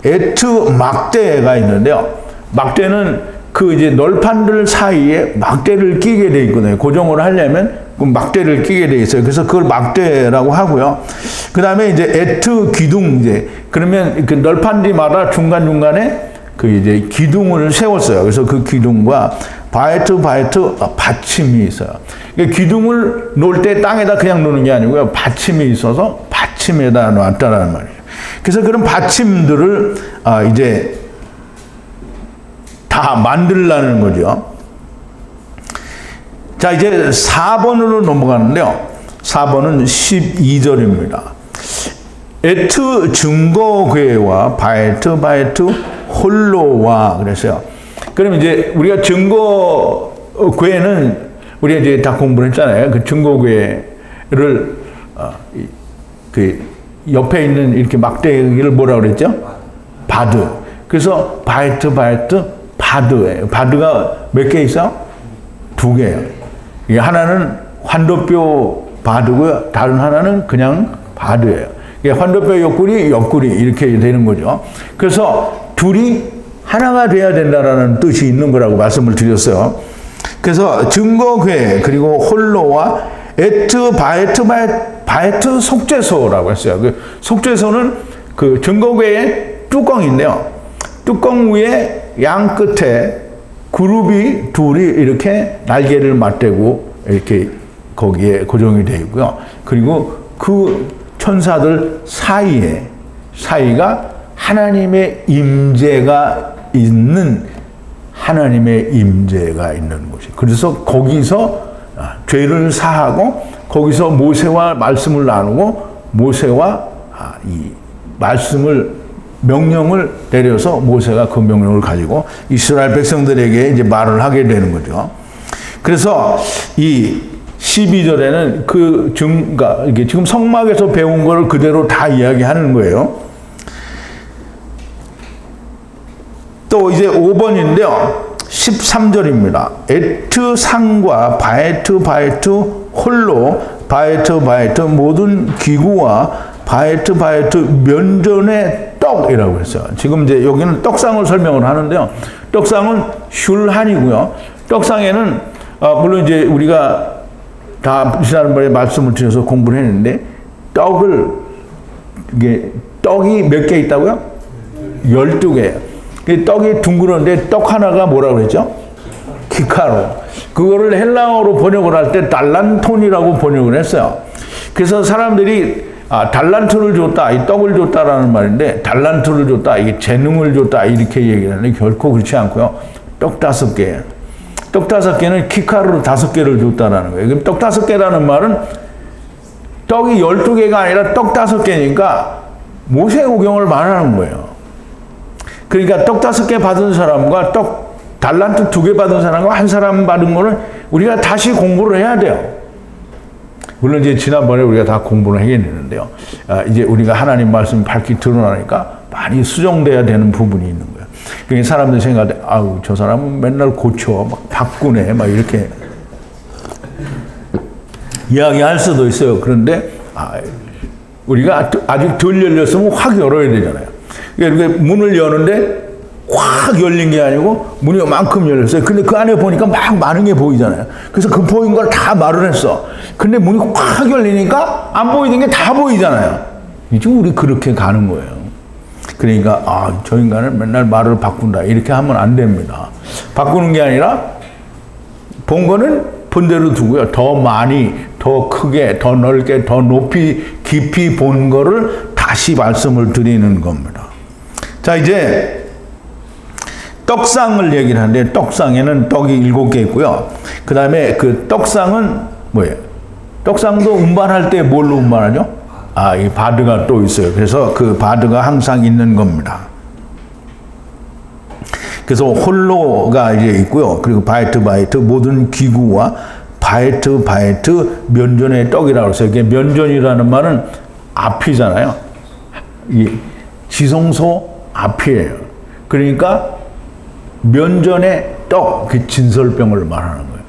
에트 막대가 있는데요. 막대는 그 이제 널판들 사이에 막대를 끼게 돼 있거든요. 고정을 하려면 그 막대를 끼게 돼 있어요. 그래서 그걸 막대라고 하고요. 그 다음에 이제 에트 기둥 이제 그러면 그 널판지마다 중간 중간에 그 이제 기둥을 세웠어요. 그래서 그 기둥과 바에트 받침이 있어요. 그러니까 기둥을 놓을 때 땅에다 그냥 놓는 게 아니고요. 받침이 있어서 받침에다 놨다라는 말이에요. 그래서 그런 받침들을 이제 다 만들라는 거죠. 자, 이제 4번으로 넘어가는데요. 4번은 12절입니다. 에트 증거궤와 바에트 홀로와 그랬어요. 그럼 이제 우리가 증거궤는 우리가 이제 다 공부를 했잖아요. 그 증거궤를 그 옆에 있는 이렇게 막대기를 뭐라 그랬죠? 바드. 그래서 바에트 바드예요. 바드가 몇 개 있어? 2개예요. 하나는 환도뼈 바드고요. 다른 하나는 그냥 바드예요. 환도뼈 옆구리 이렇게 되는 거죠. 그래서 둘이 하나가 돼야 된다라는 뜻이 있는 거라고 말씀을 드렸어요. 그래서 증거궤 그리고 홀로와 에트 바에트 속죄소라고 했어요. 그 속죄소는 그 증거궤의 뚜껑인데요. 뚜껑 위에 양 끝에 그룹이 둘이 이렇게 날개를 맞대고 이렇게 거기에 고정이 되어 있고요. 그리고 그 천사들 사이가 하나님의 임재가 있는 곳이. 그래서 거기서 죄를 사하고 거기서 모세와 말씀을 나누고 모세와 이 명령을 내려서 모세가 그 명령을 가지고 이스라엘 백성들에게 이제 말을 하게 되는 거죠. 그래서 이 12절에는 그러니까 이게 지금 성막에서 배운 걸 그대로 다 이야기하는 거예요. 또 이제 5번인데요. 13절입니다. 에트 상과 바에트 홀로 바에트 모든 기구와 바에트 면전의 떡이라고 했어요. 지금 이제 여기는 떡상을 설명을 하는데요. 떡상은 슐한이고요. 떡상에는 물론 이제 우리가 다 지난번에 말씀을 드려서 공부를 했는데 떡이 몇 개 있다고요? 12개예요. 떡이 둥그런데 떡 하나가 뭐라고 그랬죠? 키카로. 그거를 헬라어로 번역을 할 때 달란톤이라고 번역을 했어요. 그래서 사람들이 달란트를 줬다, 이 떡을 줬다라는 말인데 달란트를 줬다, 이게 재능을 줬다 이렇게 얘기를 하는데 결코 그렇지 않고요. 떡 5개. 떡 5개는 키카르로 5개를 줬다라는 거예요. 그럼 떡 5개라는 말은 떡이 12개가 아니라 떡 5개니까 모세오경을 말하는 거예요. 그러니까 떡 5개 받은 사람과 달란트 2개 받은 사람과 한 사람 받은 거는 우리가 다시 공부를 해야 돼요. 물론 이제 지난번에 우리가 다 공부를 하겠는데요. 이제 우리가 하나님 말씀이 밝히 드러나니까 많이 수정돼야 되는 부분이 있는 거예요. 그러니까 사람들이 생각할 때, 저 사람은 맨날 고쳐, 막 바꾸네, 막 이렇게 이야기할 수도 있어요. 그런데 우리가 아직 덜 열렸으면 확 열어야 되잖아요. 그러니까 문을 여는데 확 열린 게 아니고 문이 요만큼 열렸어요. 근데 그 안에 보니까 막 많은 게 보이잖아요. 그래서 그 보인 걸 다 말을 했어. 근데 문이 확 열리니까 안 보이는 게 다 보이잖아요. 이제 우리 그렇게 가는 거예요. 그러니까 저 인간은 맨날 말을 바꾼다 이렇게 하면 안 됩니다. 바꾸는 게 아니라 본 거는 본 대로 두고요. 더 많이, 더 크게, 더 넓게, 더 높이, 깊이 본 거를 다시 말씀을 드리는 겁니다. 자, 이제 떡상을 얘기를 하는데 떡상에는 떡이 7개 있고요. 그 다음에 그 떡상은 뭐예요? 떡상도 운반할 때 뭘로 운반하죠? 이 바드가 또 있어요. 그래서 그 바드가 항상 있는 겁니다. 그래서 홀로가 이제 있고요. 그리고 바이트 모든 기구와 바이트 면전의 떡이라고 해서 이게 면전이라는 말은 앞이잖아요. 이 지성소 앞이에요. 그러니까 면전의 떡, 그 진설병을 말하는 거예요.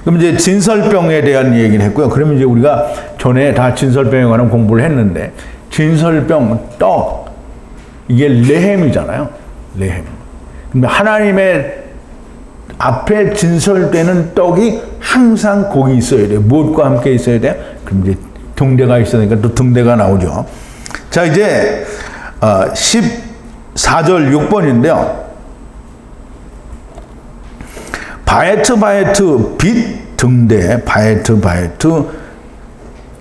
그럼 이제 진설병에 대한 얘기를 했고요. 그러면 이제 우리가 전에 다 진설병에 관한 공부를 했는데, 진설병, 떡, 이게 레헴이잖아요. 레헴. 근데 하나님의 앞에 진설되는 떡이 항상 거기 있어야 돼요. 무엇과 함께 있어야 돼요? 그럼 이제 등대가 있어야 되니까 또 등대가 나오죠. 자, 이제 14절 6번인데요. 바에트 빛 등대, 바에트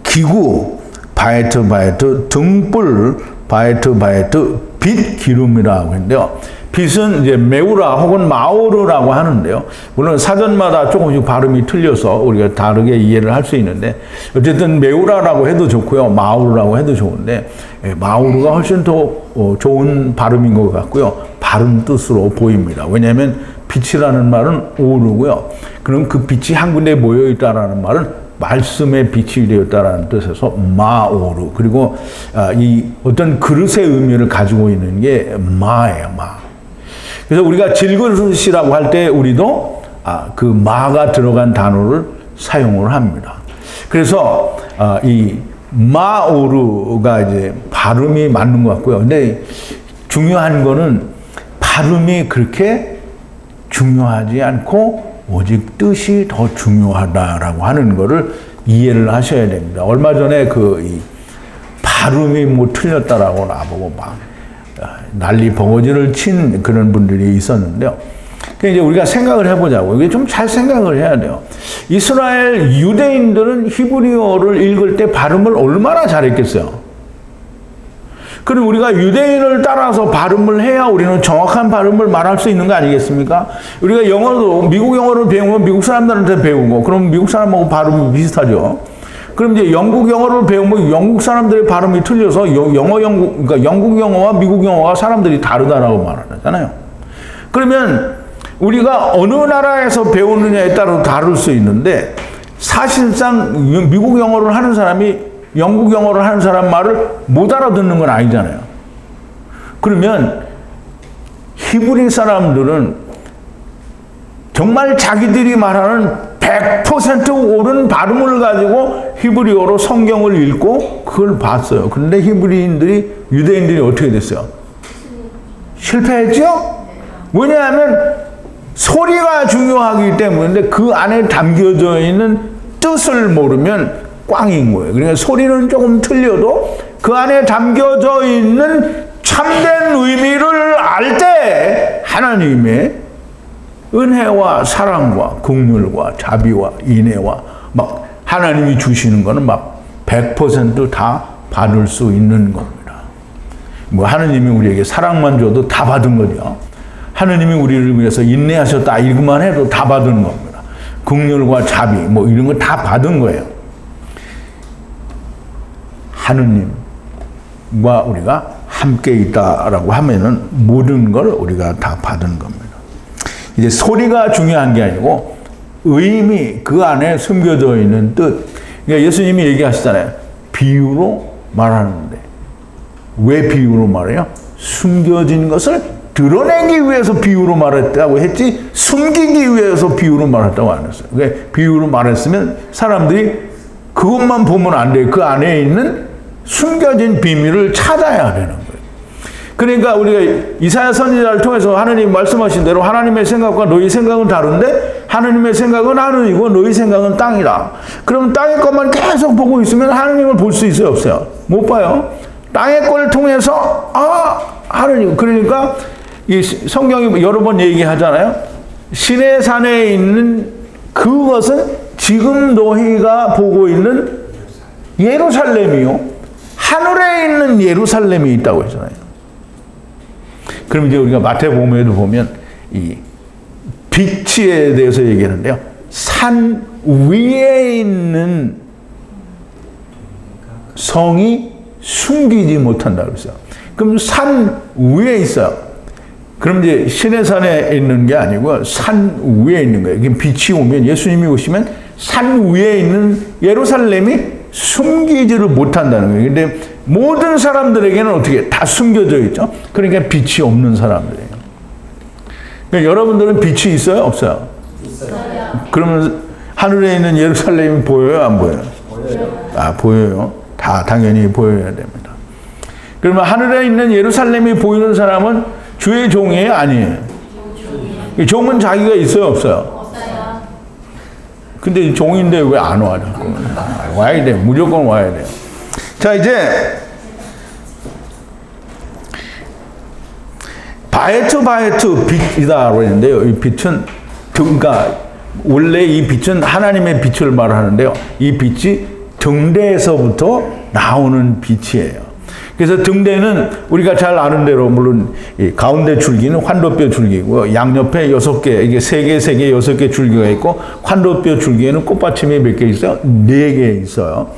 기구, 바에트 등불, 바에트 빛 기름이라고 했는데요. 빛은 이제 메우라 혹은 마오르라고 하는데요. 물론 사전마다 조금씩 발음이 틀려서 우리가 다르게 이해를 할 수 있는데, 어쨌든 메우라라고 해도 좋고요, 마오르라고 해도 좋은데, 마오르가 훨씬 더 좋은 발음인 것 같고요. 바른 뜻으로 보입니다. 왜냐하면 빛이라는 말은 오르고요. 그럼 그 빛이 한 군데 모여 있다라는 말은 말씀의 빛이 되었다라는 뜻에서 마오르. 그리고 이 어떤 그릇의 의미를 가지고 있는 게 마예요, 마. 그래서 우리가 질그릇이라고 할 때 우리도 그 마가 들어간 단어를 사용을 합니다. 그래서 이 마오르가 이제 발음이 맞는 것 같고요. 근데 중요한 거는 발음이 그렇게 중요하지 않고 오직 뜻이 더 중요하다라고 하는 거를 이해를 하셔야 됩니다. 얼마 전에 이 발음이 뭐 틀렸다라고 나보고 막 난리 버거지를 친 그런 분들이 있었는데요. 그러니까 이제 우리가 생각을 해보자고. 이게 좀 잘 생각을 해야 돼요. 이스라엘 유대인들은 히브리어를 읽을 때 발음을 얼마나 잘했겠어요. 그럼 우리가 유대인을 따라서 발음을 해야 우리는 정확한 발음을 말할 수 있는 거 아니겠습니까? 우리가 영어도, 미국 영어를 배우면 미국 사람들한테 배우고, 그럼 미국 사람하고 발음이 비슷하죠. 그럼 이제 영국 영어를 배우면 영국 사람들의 발음이 틀려서 그러니까 영국 영어와 미국 영어가 사람들이 다르다라고 말하잖아요. 그러면 우리가 어느 나라에서 배우느냐에 따라 다를 수 있는데, 사실상 미국 영어를 하는 사람이 영국 영어를 하는 사람 말을 못 알아듣는 건 아니잖아요. 그러면 히브리 사람들은 정말 자기들이 말하는 100% 옳은 발음을 가지고 히브리어로 성경을 읽고 그걸 봤어요. 그런데 히브리인들이, 유대인들이 어떻게 됐어요? 실패했죠? 왜냐하면 소리가 중요하기 때문에 그 안에 담겨져 있는 뜻을 모르면 꽝인 거예요. 그러니까 소리는 조금 틀려도 그 안에 담겨져 있는 참된 의미를 알 때 하나님의 은혜와 사랑과 긍휼과 자비와 인애와 막 하나님이 주시는 거는 막 100% 다 받을 수 있는 겁니다. 뭐 하나님이 우리에게 사랑만 줘도 다 받은 거죠. 하나님이 우리를 위해서 인내하셨다 이것만 해도 다 받은 겁니다. 긍휼과 자비 뭐 이런 거 다 받은 거예요. 하느님과 우리가 함께 있다라고 하면은 모든 걸 우리가 다 받은 겁니다. 이제 소리가 중요한 게 아니고 의미, 그 안에 숨겨져 있는 뜻. 그러니까 예수님이 얘기하시잖아요. 비유로 말하는데. 왜 비유로 말해요? 숨겨진 것을 드러내기 위해서 비유로 말했다고 했지, 숨기기 위해서 비유로 말했다고 안 했어요. 그러니까 비유로 말했으면 사람들이 그것만 보면 안 돼요. 그 안에 있는 숨겨진 비밀을 찾아야 되는 거예요. 그러니까 우리가 이사야 선지자를 통해서 하나님 말씀하신 대로 하나님의 생각과 너희 생각은 다른데 하나님의 생각은 하늘이고 너희 생각은 땅이다. 그럼 땅의 것만 계속 보고 있으면 하나님을 볼 수 있어요, 없어요? 못 봐요. 땅의 걸 통해서 하나님. 그러니까 이 성경이 여러 번 얘기하잖아요. 시내 산에 있는 그것은 지금 너희가 보고 있는 예루살렘이요. 하늘에 있는 예루살렘이 있다고 했잖아요. 그럼 이제 우리가 마태복음에도 보면 이 빛에 대해서 얘기하는데요. 산 위에 있는 성이 숨기지 못한다고 했어요. 그럼 산 위에 있어요. 그럼 이제 시내산에 있는 게 아니고 산 위에 있는 거예요. 빛이 오면, 예수님이 오시면 산 위에 있는 예루살렘이 숨기지를 못한다는 거예요. 근데 모든 사람들에게는 어떻게 다 숨겨져 있죠. 그러니까 빛이 없는 사람들이에요. 그러니까 여러분들은 빛이 있어요? 없어요? 있어요. 그러면 하늘에 있는 예루살렘이 보여요? 안 보여요? 보여요. 보여요. 다 당연히 보여야 됩니다. 그러면 하늘에 있는 예루살렘이 보이는 사람은 주의 종이에요? 아니에요? 종은 자기가 있어요? 없어요? 없어요. 근데 종인데 왜 안 와? 와야 돼. 무조건 와야 돼요. 자, 이제 바에트 빛이다 그러는데요. 이 빛은 그러니까 원래 이 빛은 하나님의 빛을 말하는데요. 이 빛이 등대에서부터 나오는 빛이에요. 그래서 등대는 우리가 잘 아는 대로 물론 이 가운데 줄기는 환도뼈 줄기고요. 양옆에 6개, 이게 3개, 6개 줄기가 있고 환도뼈 줄기에는 꽃받침이 몇 개 있어요? 4개 있어요.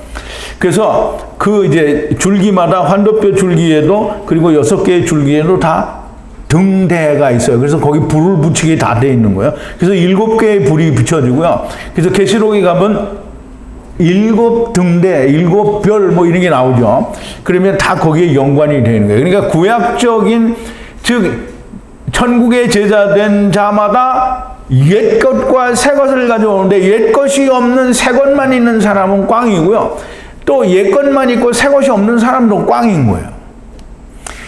그래서 그 이제 줄기마다 환도뼈 줄기에도 그리고 6개의 줄기에도 다 등대가 있어요. 그래서 거기 불을 붙이게 다 돼 있는 거예요. 그래서 7개의 불이 비춰지고요. 그래서 계시록에 가면 7등대, 7별 뭐 이런 게 나오죠. 그러면 다 거기에 연관이 되는 거예요. 그러니까 구약적인 즉 천국의 제자된 자마다 옛 것과 새 것을 가져오는데 옛 것이 없는 새 것만 있는 사람은 꽝이고요. 또 옛 것만 있고 새 것이 없는 사람도 꽝인 거예요.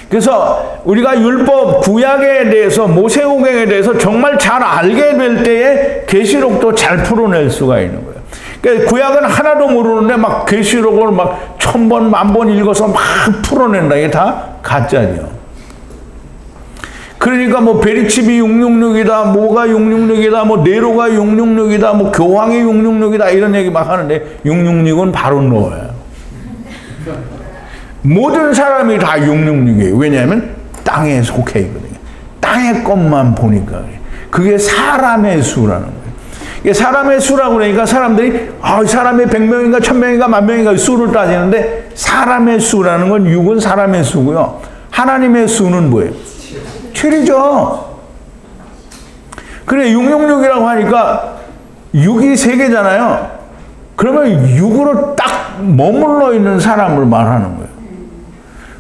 그래서 우리가 율법 구약에 대해서 모세오경에 대해서 정말 잘 알게 될 때에 계시록도 잘 풀어낼 수가 있는 거예요. 그러니까 구약은 하나도 모르는데 막 계시록을 막 1000번, 10,000번 읽어서 막 풀어낸다. 이게 다 가짜죠. 그러니까 뭐 베리칩이 666이다, 뭐가 666이다, 뭐 네로가 666이다, 뭐 교황이 666이다 이런 얘기 막 하는데 666은 바로 넣어요. 모든 사람이 다 666이에요. 왜냐하면 땅에 속해 있거든요. 땅의 것만 보니까 그게 사람의 수라는 거예요. 사람의 수라고 그러니까 사람들이 사람의 100명인가 1000명인가 10,000명인가 수를 따지는데 사람의 수라는 건 6은 사람의 수고요. 하나님의 수는 뭐예요? 7이죠. 그래 666이라고 하니까 6이 3개잖아요. 그러면 6으로 딱 머물러 있는 사람을 말하는 거예요.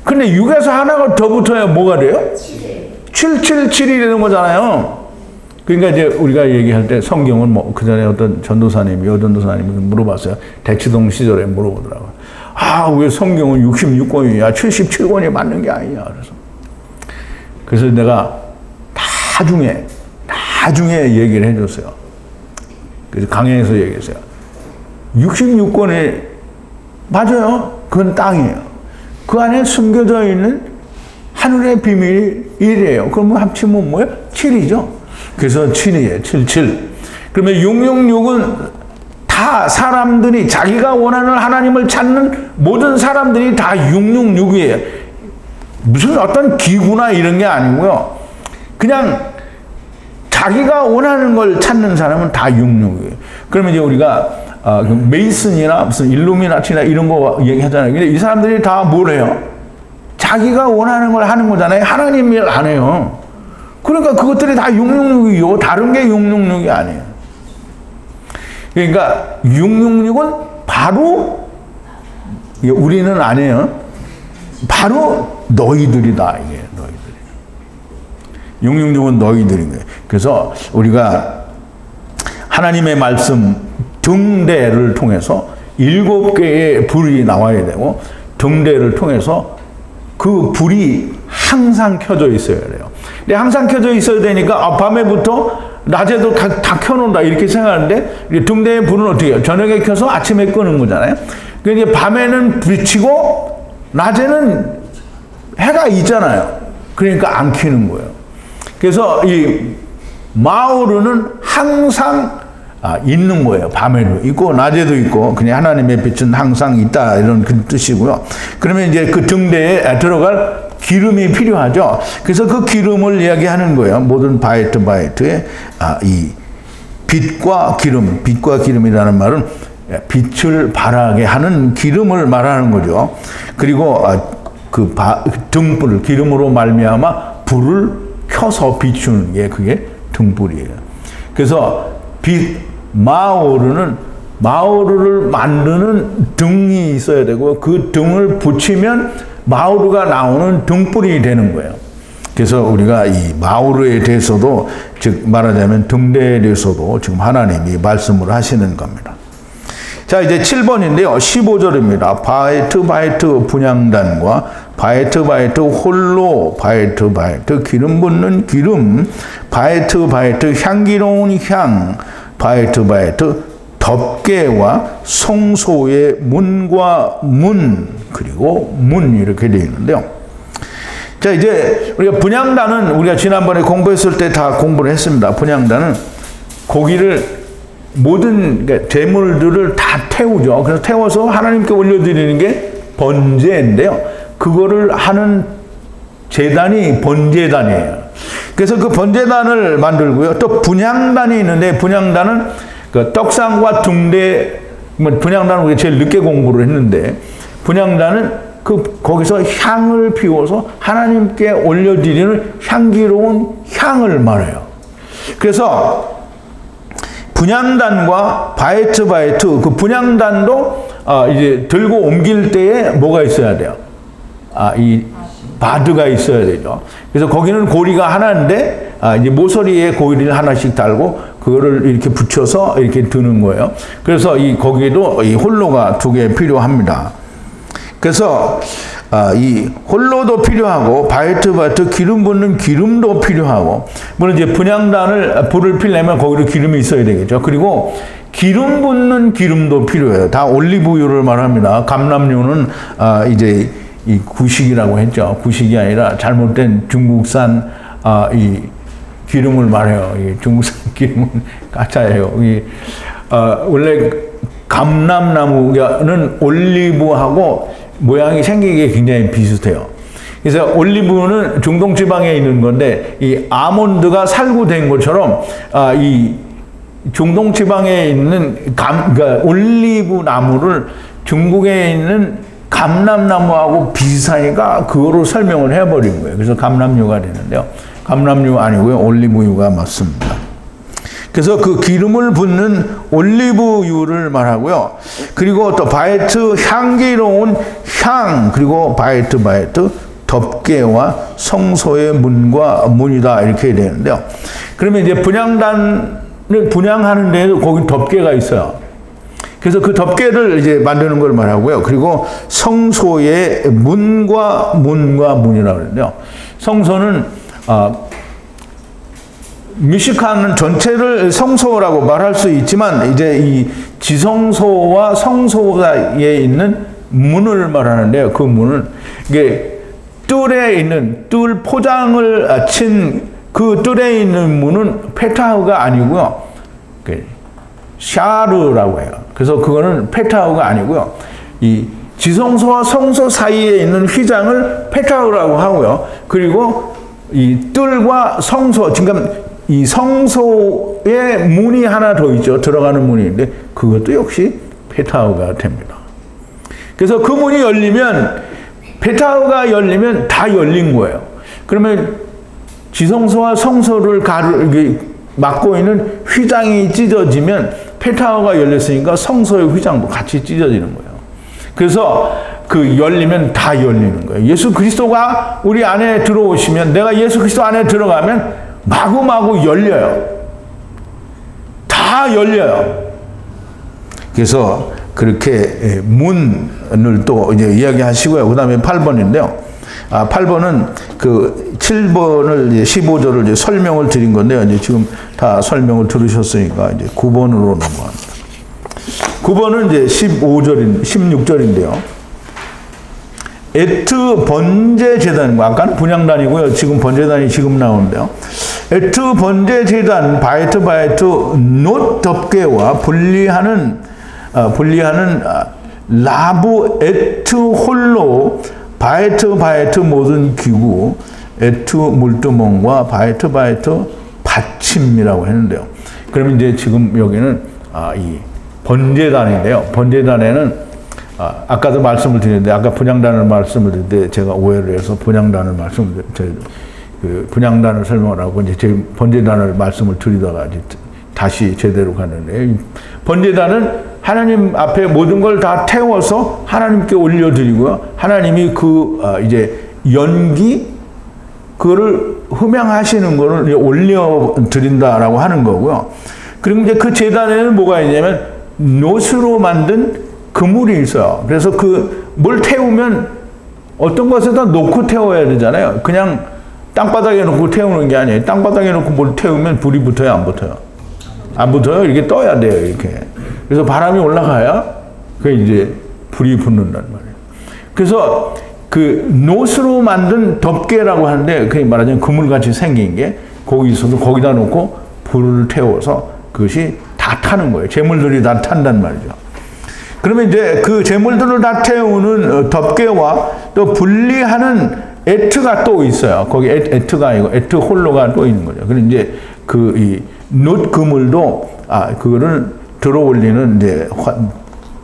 근데 6에서 하나가 더 붙어야 뭐가 돼요? 777이 되는 거잖아요. 그러니까 이제 우리가 얘기할 때 성경은 뭐 그 전에 어떤 전도사님이 물어봤어요. 대치동 시절에 물어보더라고요. 왜 성경은 66권이야? 77권이 맞는 게 아니냐. 그래서 내가 나중에 얘기를 해줬어요. 그래서 강연에서 얘기했어요. 66권이 맞아요. 그건 땅이에요. 그 안에 숨겨져 있는 하늘의 비밀이 1이에요. 그러면 합치면 뭐예요? 7이죠. 그래서 7이에요. 77. 그러면 666은 다 사람들이 자기가 원하는 하나님을 찾는 모든 사람들이 다 666이에요. 무슨 어떤 기구나 이런 게 아니고요. 그냥 자기가 원하는 걸 찾는 사람은 다 666이에요. 그러면 이제 우리가 메이슨이나 무슨 일루미나티나 이런 거 얘기하잖아요. 근데 이 사람들이 다 뭘 해요? 자기가 원하는 걸 하는 거잖아요. 하나님 일 안 해요. 그러니까 그것들이 다 666이요. 다른 게 666이 아니에요. 그러니까 666은 바로 우리는 아니에요. 바로 너희들이다. 이게 너희들이. 666은 너희들인 거예요. 그래서 우리가 하나님의 말씀 등대를 통해서 7개의 불이 나와야 되고 등대를 통해서 그 불이 항상 켜져 있어야 돼요. 근데 항상 켜져 있어야 되니까 밤에부터 낮에도 다 켜놓는다 이렇게 생각하는데 등대의 불은 어떻게 해요? 저녁에 켜서 아침에 끄는 거잖아요. 그러니까 밤에는 비치고 낮에는 해가 있잖아요. 그러니까 안 켜는 거예요. 그래서 이 마오르는 항상 있는 거예요. 밤에도 있고 낮에도 있고 그냥 하나님의 빛은 항상 있다 이런 그 뜻이고요. 그러면 이제 그 등대에 들어갈 기름이 필요하죠. 그래서 그 기름을 이야기하는 거예요. 모든 바에트에 이 빛과 기름이라는 말은 빛을 발하게 하는 기름을 말하는 거죠. 그리고 그 등불 기름으로 말미암아 불을 켜서 비추는 게 그게 등불이에요. 그래서 마우르를 만드는 등이 있어야 되고 그 등을 붙이면 마우르가 나오는 등불이 되는 거예요. 그래서 우리가 이 마우르에 대해서도 즉 말하자면 등대에 대해서도 지금 하나님이 말씀을 하시는 겁니다. 자, 이제 7번인데요. 15절입니다. 바에트 분향단과 바에트 홀로 바에트 기름 붓는 기름 바에트 향기로운 향 바에트 덮개와 성소의 문과 문 그리고 문 이렇게 되어 있는데요. 자, 이제 우리가 분향단은 우리가 지난번에 공부했을 때 다 공부를 했습니다. 분향단은 고기를 모든 제물들을 다 태우죠. 그래서 태워서 하나님께 올려드리는 게 번제인데요. 그거를 하는 제단이 번제단이에요. 그래서 그 번제단을 만들고요. 또 분향단이 있는데 분향단은 그 떡상과 등대, 분향단은 우리가 제일 늦게 공부를 했는데 분향단은 거기서 향을 피워서 하나님께 올려드리는 향기로운 향을 말해요. 그래서 분향단과 바에트 그 분향단도 이제 들고 옮길 때에 뭐가 있어야 돼요? 이 바드가 있어야 되죠. 그래서 거기는 고리가 하나인데 이제 모서리에 고리를 하나씩 달고 그거를 이렇게 붙여서 이렇게 드는 거예요. 그래서 거기에도 이 홀로가 2개 필요합니다. 그래서 이 홀로도 필요하고 바에트 기름 붓는 기름도 필요하고 물론 이제 분향단을 불을 피려면 거기도 기름이 있어야 되겠죠. 그리고 기름 붓는 기름도 필요해요. 다 올리브유를 말합니다. 감람유는 이제 이 구식이라고 했죠. 구식이 아니라 잘못된 중국산 이 기름을 말해요. 이 중국산 기름은 가짜예요. 원래 감람나무는 올리브하고 모양이 생긴 게 굉장히 비슷해요. 그래서 올리브는 중동 지방에 있는 건데 이 아몬드가 살구된 것처럼 이 중동 지방에 있는 그러니까 올리브 나무를 중국에 있는 감람나무하고 비슷하니까 그거로 설명을 해버린 거예요. 그래서 감람유가 되는데요. 감람유 아니고요. 올리브유가 맞습니다. 그래서 그 기름을 붓는 올리브유를 말하고요. 그리고 또 바에트 향기로운 향 그리고 바에트 덮개와 성소의 문과 문이다 이렇게 되는데요. 그러면 이제 분향단을 분향하는 데에도 거기 덮개가 있어요. 그래서 그 덮개를 이제 만드는 걸 말하고요. 그리고 성소의 문과 문이라고 그러는데요. 성소는 미식하는 전체를 성소라고 말할 수 있지만 이제 이 지성소와 성소 사이에 있는 문을 말하는데요. 그 문은 이게 뜰에 있는 뜰 포장을 친 그 뜰에 있는 문은 페타흐가 아니고요. 샤르라고 해요. 그래서 그거는 페타흐가 아니고요. 이 지성소와 성소 사이에 있는 휘장을 페타흐라고 하고요. 그리고 이 뜰과 성소 지금 이 성소에 문이 하나 더 있죠. 들어가는 문이 있는데 그것도 역시 페타흐가 됩니다. 그래서 그 문이 열리면 페타흐가 열리면 다 열린 거예요. 그러면 지성소와 성소를 막고 있는 휘장이 찢어지면 페타흐가 열렸으니까 성소의 휘장도 같이 찢어지는 거예요. 그래서 그 열리면 다 열리는 거예요. 예수 그리스도가 우리 안에 들어오시면 내가 예수 그리스도 안에 들어가면 마구마구 열려요. 다 열려요. 그래서 그렇게 문을 또 이제 이야기하시고요. 그 다음에 8번인데요. 8번은 그 7번을 이제 15절을 이제 설명을 드린 건데요. 이제 지금 다 설명을 들으셨으니까 이제 9번으로 넘어갑니다. 9번은 이제 16절인데요. 에트 번제 제단과 아까는 분향단이고요. 지금 번제단이 지금 나오는데요. 에트 번제 제단 바에트 놋 덮개와 분리하는 라브 에트 홀로 바에트 모든 기구 에트 물두멍과 바에트 받침이라고 했는데요. 그러면 이제 지금 여기는 이 번제단인데요. 번제단에는 아까도 말씀을 드렸는데 아까 분향단을 말씀을 드릴 때 제가 오해를 해서 분향단을 말씀을 드렸는데 그 분향단을 설명을 하고 이제 제 번제단을 말씀을 드리다가 이제 다시 제대로 가는데, 번제단은 하나님 앞에 모든 걸 다 태워서 하나님께 올려드리고요. 하나님이 이제 연기 그거를 흠양하시는 거를 올려드린다라고 하는 거고요. 그리고 이제 그 제단에는 뭐가 있냐면 노스로 만든 그물이 있어요. 그래서 뭘 태우면 어떤 것에다 놓고 태워야 되잖아요. 그냥 땅바닥에 놓고 태우는 게 아니에요. 땅바닥에 놓고 뭘 태우면 불이 붙어요, 안 붙어요? 안 붙어요. 이렇게 떠야 돼요, 이렇게. 그래서 바람이 올라가야 그게 이제 불이 붙는단 말이에요. 그래서 그 노스로 만든 덮개라고 하는데, 그게 말하자면 그물같이 생긴 게 거기다 놓고 불을 태워서 그것이 다 타는 거예요. 재물들이 다 탄단 말이죠. 그러면 이제 그 재물들을 다 태우는 덮개와 또 분리하는 에트가 또 있어요. 거기 에트가 아니고 에트 홀로가 또 있는 거죠. 그리고 이제 이 놋 그물도 그거를 들어 올리는 이제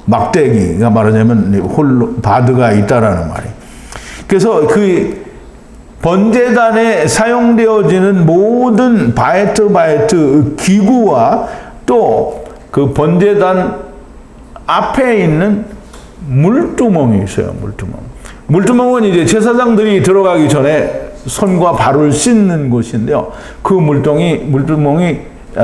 막대기가 말하자면 홀로 바드가 있다라는 말이에요. 그래서 그 번제단에 사용되어지는 모든 바에트 기구와 또 그 번제단 앞에 있는 물두멍이 있어요. 물두멍은 이제 제사장들이 들어가기 전에 손과 발을 씻는 곳인데요. 그 물두멍이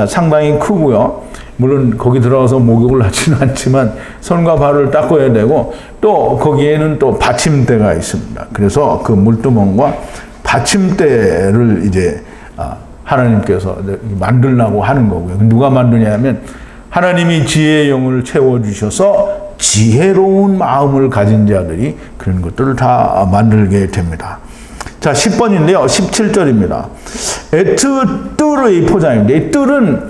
상당히 크고요. 물론 거기 들어가서 목욕을 하지는 않지만 손과 발을 닦아야 되고, 또 거기에는 또 받침대가 있습니다. 그래서 그 물두멍과 받침대를 이제 하나님께서 만들라고 하는 거고요. 누가 만드냐면 하나님이 지혜의 영을 채워주셔서 지혜로운 마음을 가진 자들이 그런 것들을 다 만들게 됩니다. 자, 10번인데요. 17절입니다. 뜰의 포장인데, 이 뜰은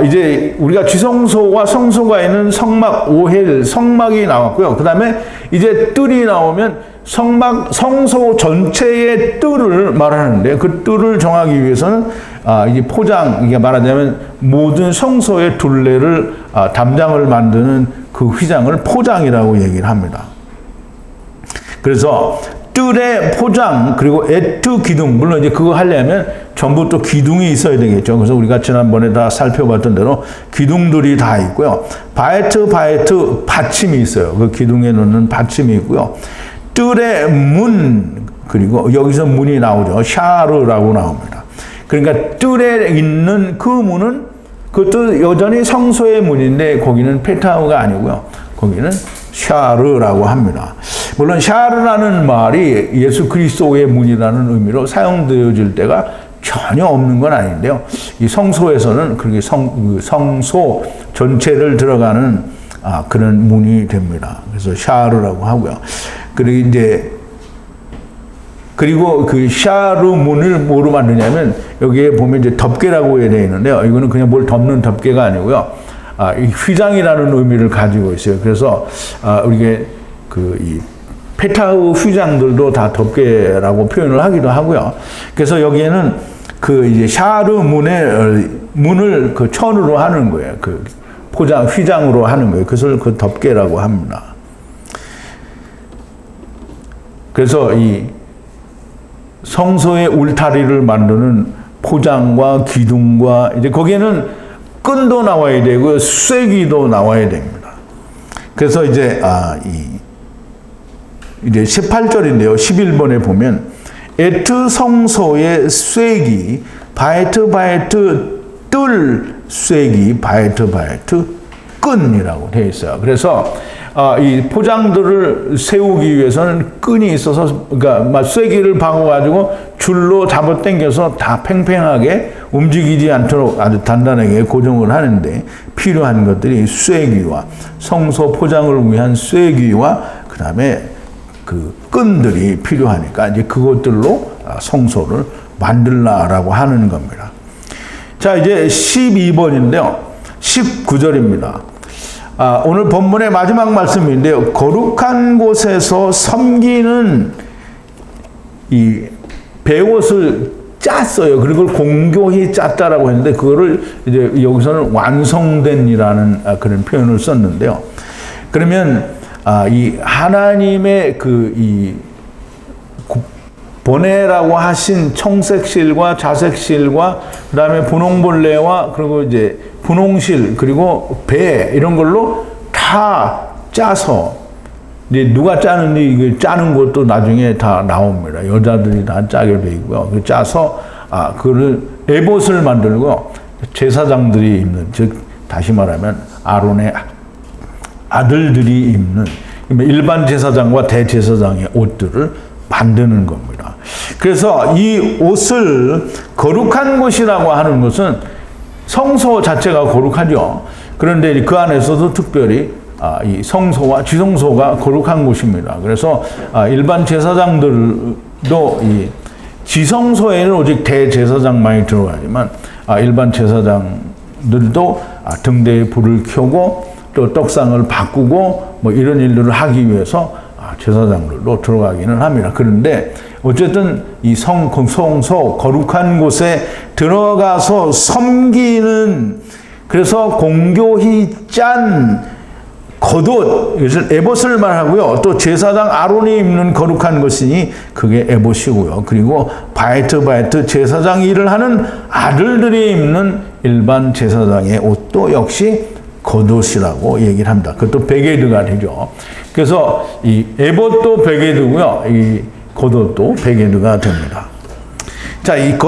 이제 우리가 지성소와 성소가 있는 성막, 오헬, 성막이 나왔고요. 그 다음에 이제 뜰이 나오면 성소 전체의 뜰을 말하는데, 그 뜰을 정하기 위해서는 이게 포장, 이게 말하자면 모든 성소의 둘레를 담장을 만드는 그 휘장을 포장이라고 얘기를 합니다. 그래서 뜰의 포장, 그리고 에트 기둥, 물론 이제 그거 하려면 전부 또 기둥이 있어야 되겠죠. 그래서 우리가 지난번에 다 살펴봤던 대로 기둥들이 다 있고요. 바에트 받침이 있어요. 그 기둥에 놓는 받침이 있고요. 뜰의 문, 그리고 여기서 문이 나오죠. 샤르라고 나옵니다. 그러니까 뜰에 있는 그 문은 그것도 여전히 성소의 문인데, 거기는 페타우가 아니고요. 거기는 샤르라고 합니다. 물론 샤르라는 말이 예수 그리스도의 문이라는 의미로 사용되어질 때가 전혀 없는 건 아닌데요. 이 성소에서는 그렇게 성소 전체를 들어가는 그런 문이 됩니다. 그래서 샤르라고 하고요. 그리고 그 샤르 문을 뭐로 만드냐면, 여기에 보면 이제 덮개라고 되어 있는데요. 이거는 그냥 뭘 덮는 덮개가 아니고요. 이 휘장이라는 의미를 가지고 있어요. 그래서 우리가 이 페타우 휘장들도 다 덮개라고 표현을 하기도 하고요. 그래서 여기에는 그 이제 샤르 문을 그 천으로 하는 거예요. 그 포장 휘장으로 하는 거예요. 그것을 그 덮개라고 합니다. 그래서 이 성소의 울타리를 만드는 포장과 기둥과 이제 거기에는 끈도 나와야 되고 쐐기도 나와야 됩니다. 그래서 이제 이제 18절인데요. 11번에 보면 에트 성소의 쐐기 바에트 뜰 쐐기 바에트 끈이라고 되어 있어요. 그래서 이 포장들을 세우기 위해서는 끈이 있어서, 그러니까 쐐기를 박아가지고 줄로 잡아 당겨서 다 팽팽하게 움직이지 않도록 아주 단단하게 고정을 하는데 필요한 것들이 쐐기와 성소 포장을 위한 쐐기와 그 다음에 그 끈들이 필요하니까 이제 그것들로 성소를 만들라라고 하는 겁니다. 자, 이제 12번인데요. 19절입니다. 오늘 본문의 마지막 말씀인데요. 거룩한 곳에서 섬기는 이 베옷을 짰어요. 그리고 공교히 짰다라고 했는데, 그거를 이제 여기서는 완성된이라는 그런 표현을 썼는데요. 그러면 이 하나님의 이 보내라고 하신 청색실과 자색실과 그다음에 분홍벌레와 그리고 이제 분홍실 그리고 배 이런 걸로 다 짜서 이제 누가 짜는지 이게 짜는 것도 나중에 다 나옵니다. 여자들이 다 짜게 돼 있고요. 그 짜서 그를 에봇을 만들고 제사장들이 입는, 즉 다시 말하면 아론의 아들들이 입는 일반 제사장과 대제사장의 옷들을 만드는 겁니다. 그래서 이 옷을 거룩한 곳이라고 하는 것은 성소 자체가 거룩하죠. 그런데 그 안에서도 특별히 이 성소와 지성소가 거룩한 곳입니다. 그래서 일반 제사장들도 이 지성소에는 오직 대제사장만이 들어가지만 일반 제사장들도 등대에 불을 켜고 또 떡상을 바꾸고 뭐 이런 일들을 하기 위해서 제사장들도 들어가기는 합니다. 그런데 어쨌든 이 성소 거룩한 곳에 들어가서 섬기는, 그래서 공교히 짠 겉옷, 이것을 에봇을 말하고요. 또 제사장 아론이 입는 거룩한 것이니 그게 에봇이고요. 그리고 바에트 제사장 일을 하는 아들들이 입는 일반 제사장의 옷도 역시 겉옷이라고 얘기를 합니다. 그것도 베게드가 되죠. 그래서 이 에봇도 베게드고요. 이 겉옷도 베게드가 됩니다. 자, 이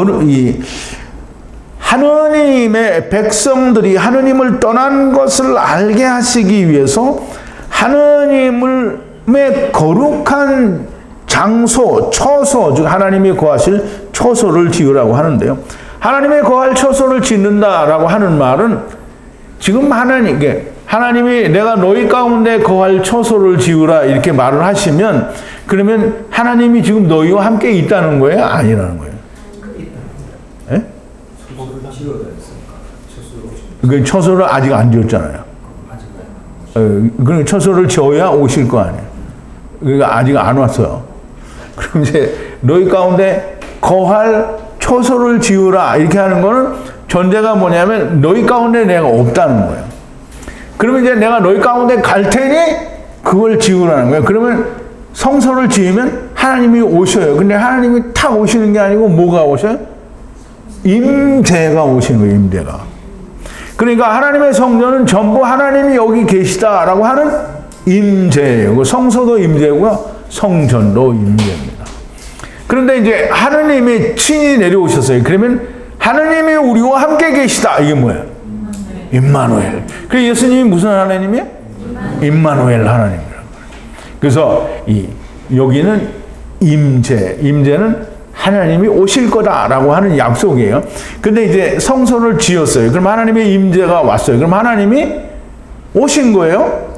하느님의 백성들이 하느님을 떠난 것을 알게 하시기 위해서 하느님의 거룩한 장소, 처소, 즉 하나님이 거하실 처소를 지으라고 하는데요. 하나님의 거할 처소를 짓는다라고 하는 말은 지금 하나님이 내가 너희 가운데 거할 처소를 지으라 이렇게 말을 하시면, 그러면 하나님이 지금 너희와 함께 있다는 거예요? 아니라는 거예요? 예? 그 처소를 아직 안 지었잖아요. 그 처소를 지어야 오실 거 아니에요. 그러니까 아직 안 왔어요. 그럼 이제 너희 가운데 거할 처소를 지으라 이렇게 하는 거는 전제가 뭐냐면 너희 가운데 내가 없다는 거예요. 그러면 이제 내가 너희 가운데 갈 테니 그걸 지으라는 거예요. 그러면 성소를 지으면 하나님이 오셔요. 근데 하나님이 탁 오시는 게 아니고 뭐가 오셔요? 임재가 오시는 거예요. 임재가. 그러니까 하나님의 성전은 전부 하나님이 여기 계시다라고 하는 임재예요. 그 성소도 임재고요. 성전도 임재입니다. 그런데 이제 하나님이 친히 내려오셨어요. 그러면 하나님이 우리와 함께 계시다. 이게 뭐예요? 임마누엘. 그래서 예수님이 무슨 하나님이에요? 임마누엘 하나님이라는 거예요. 그래서 여기는 임재는 하나님이 오실 거다라고 하는 약속이에요. 근데 이제 성소를 지었어요. 그럼 하나님의 임재가 왔어요. 그럼 하나님이 오신 거예요.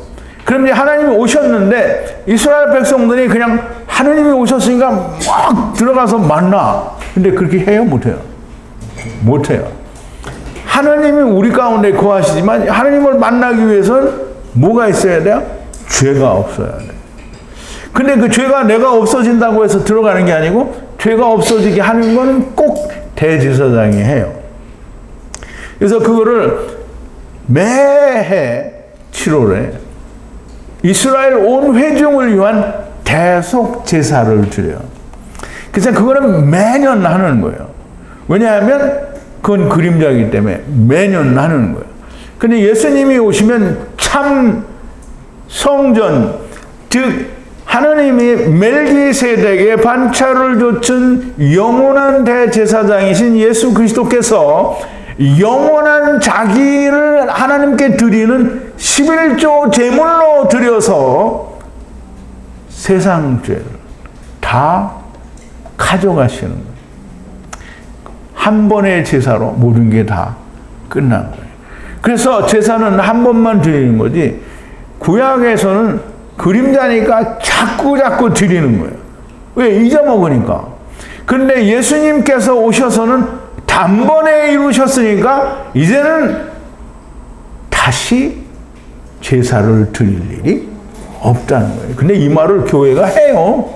그럼 이제 하나님이 오셨는데 이스라엘 백성들이 그냥 하나님이 오셨으니까 막 들어가서 만나. 근데 그렇게 해요? 못해요? 못해요. 하나님이 우리 가운데 거하시지만 하나님을 만나기 위해서는 뭐가 있어야 돼요? 죄가 없어야 돼요. 근데 그 죄가 내가 없어진다고 해서 들어가는 게 아니고 죄가 없어지게 하는 거는 꼭 대제사장이 해요. 그래서 그거를 매해 7월에 이스라엘 온 회중을 위한 대속 제사를 드려요. 그래서 그거는 매년 하는 거예요. 왜냐하면 그건 그림자이기 때문에 매년 하는 거예요. 근데 예수님이 오시면 참 성전, 즉 하나님이 멜기세덱의 반차를 좇은 영원한 대제사장이신 예수 그리스도께서 영원한 자기를 하나님께 드리는 11조 제물로 드려서 세상 죄를 다 가져가시는 거예요. 한 번의 제사로 모든 게 다 끝난 거예요. 그래서 제사는 한 번만 드리는 거지, 구약에서는 그림자니까 자꾸 드리는 거예요. 왜? 잊어먹으니까. 그런데 예수님께서 오셔서는 단번에 이루셨으니까 이제는 다시 제사를 드릴 일이 없다는 거예요. 근데 이 말을 교회가 해요.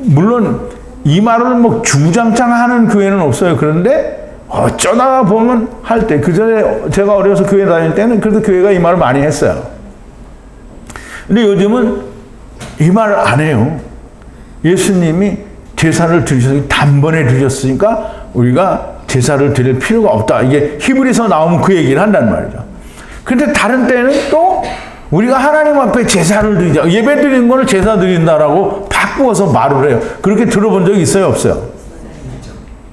물론 이 말을 뭐 주장창 하는 교회는 없어요. 그런데 어쩌다가 보면 할 때, 그 전에 제가 어려서 교회 다닐 때는 그래도 교회가 이 말을 많이 했어요. 근데 요즘은 이 말을 안 해요. 예수님이 제사를 드리셨으니 단번에 드렸으니까 우리가 제사를 드릴 필요가 없다. 이게 히브리서 나오면 그 얘기를 한단 말이죠. 그런데 다른 때는 또 우리가 하나님 앞에 제사를 드리자. 예배 드리는 거를 제사 드린다라고 바꾸어서 말을 해요. 그렇게 들어본 적 있어요? 없어요?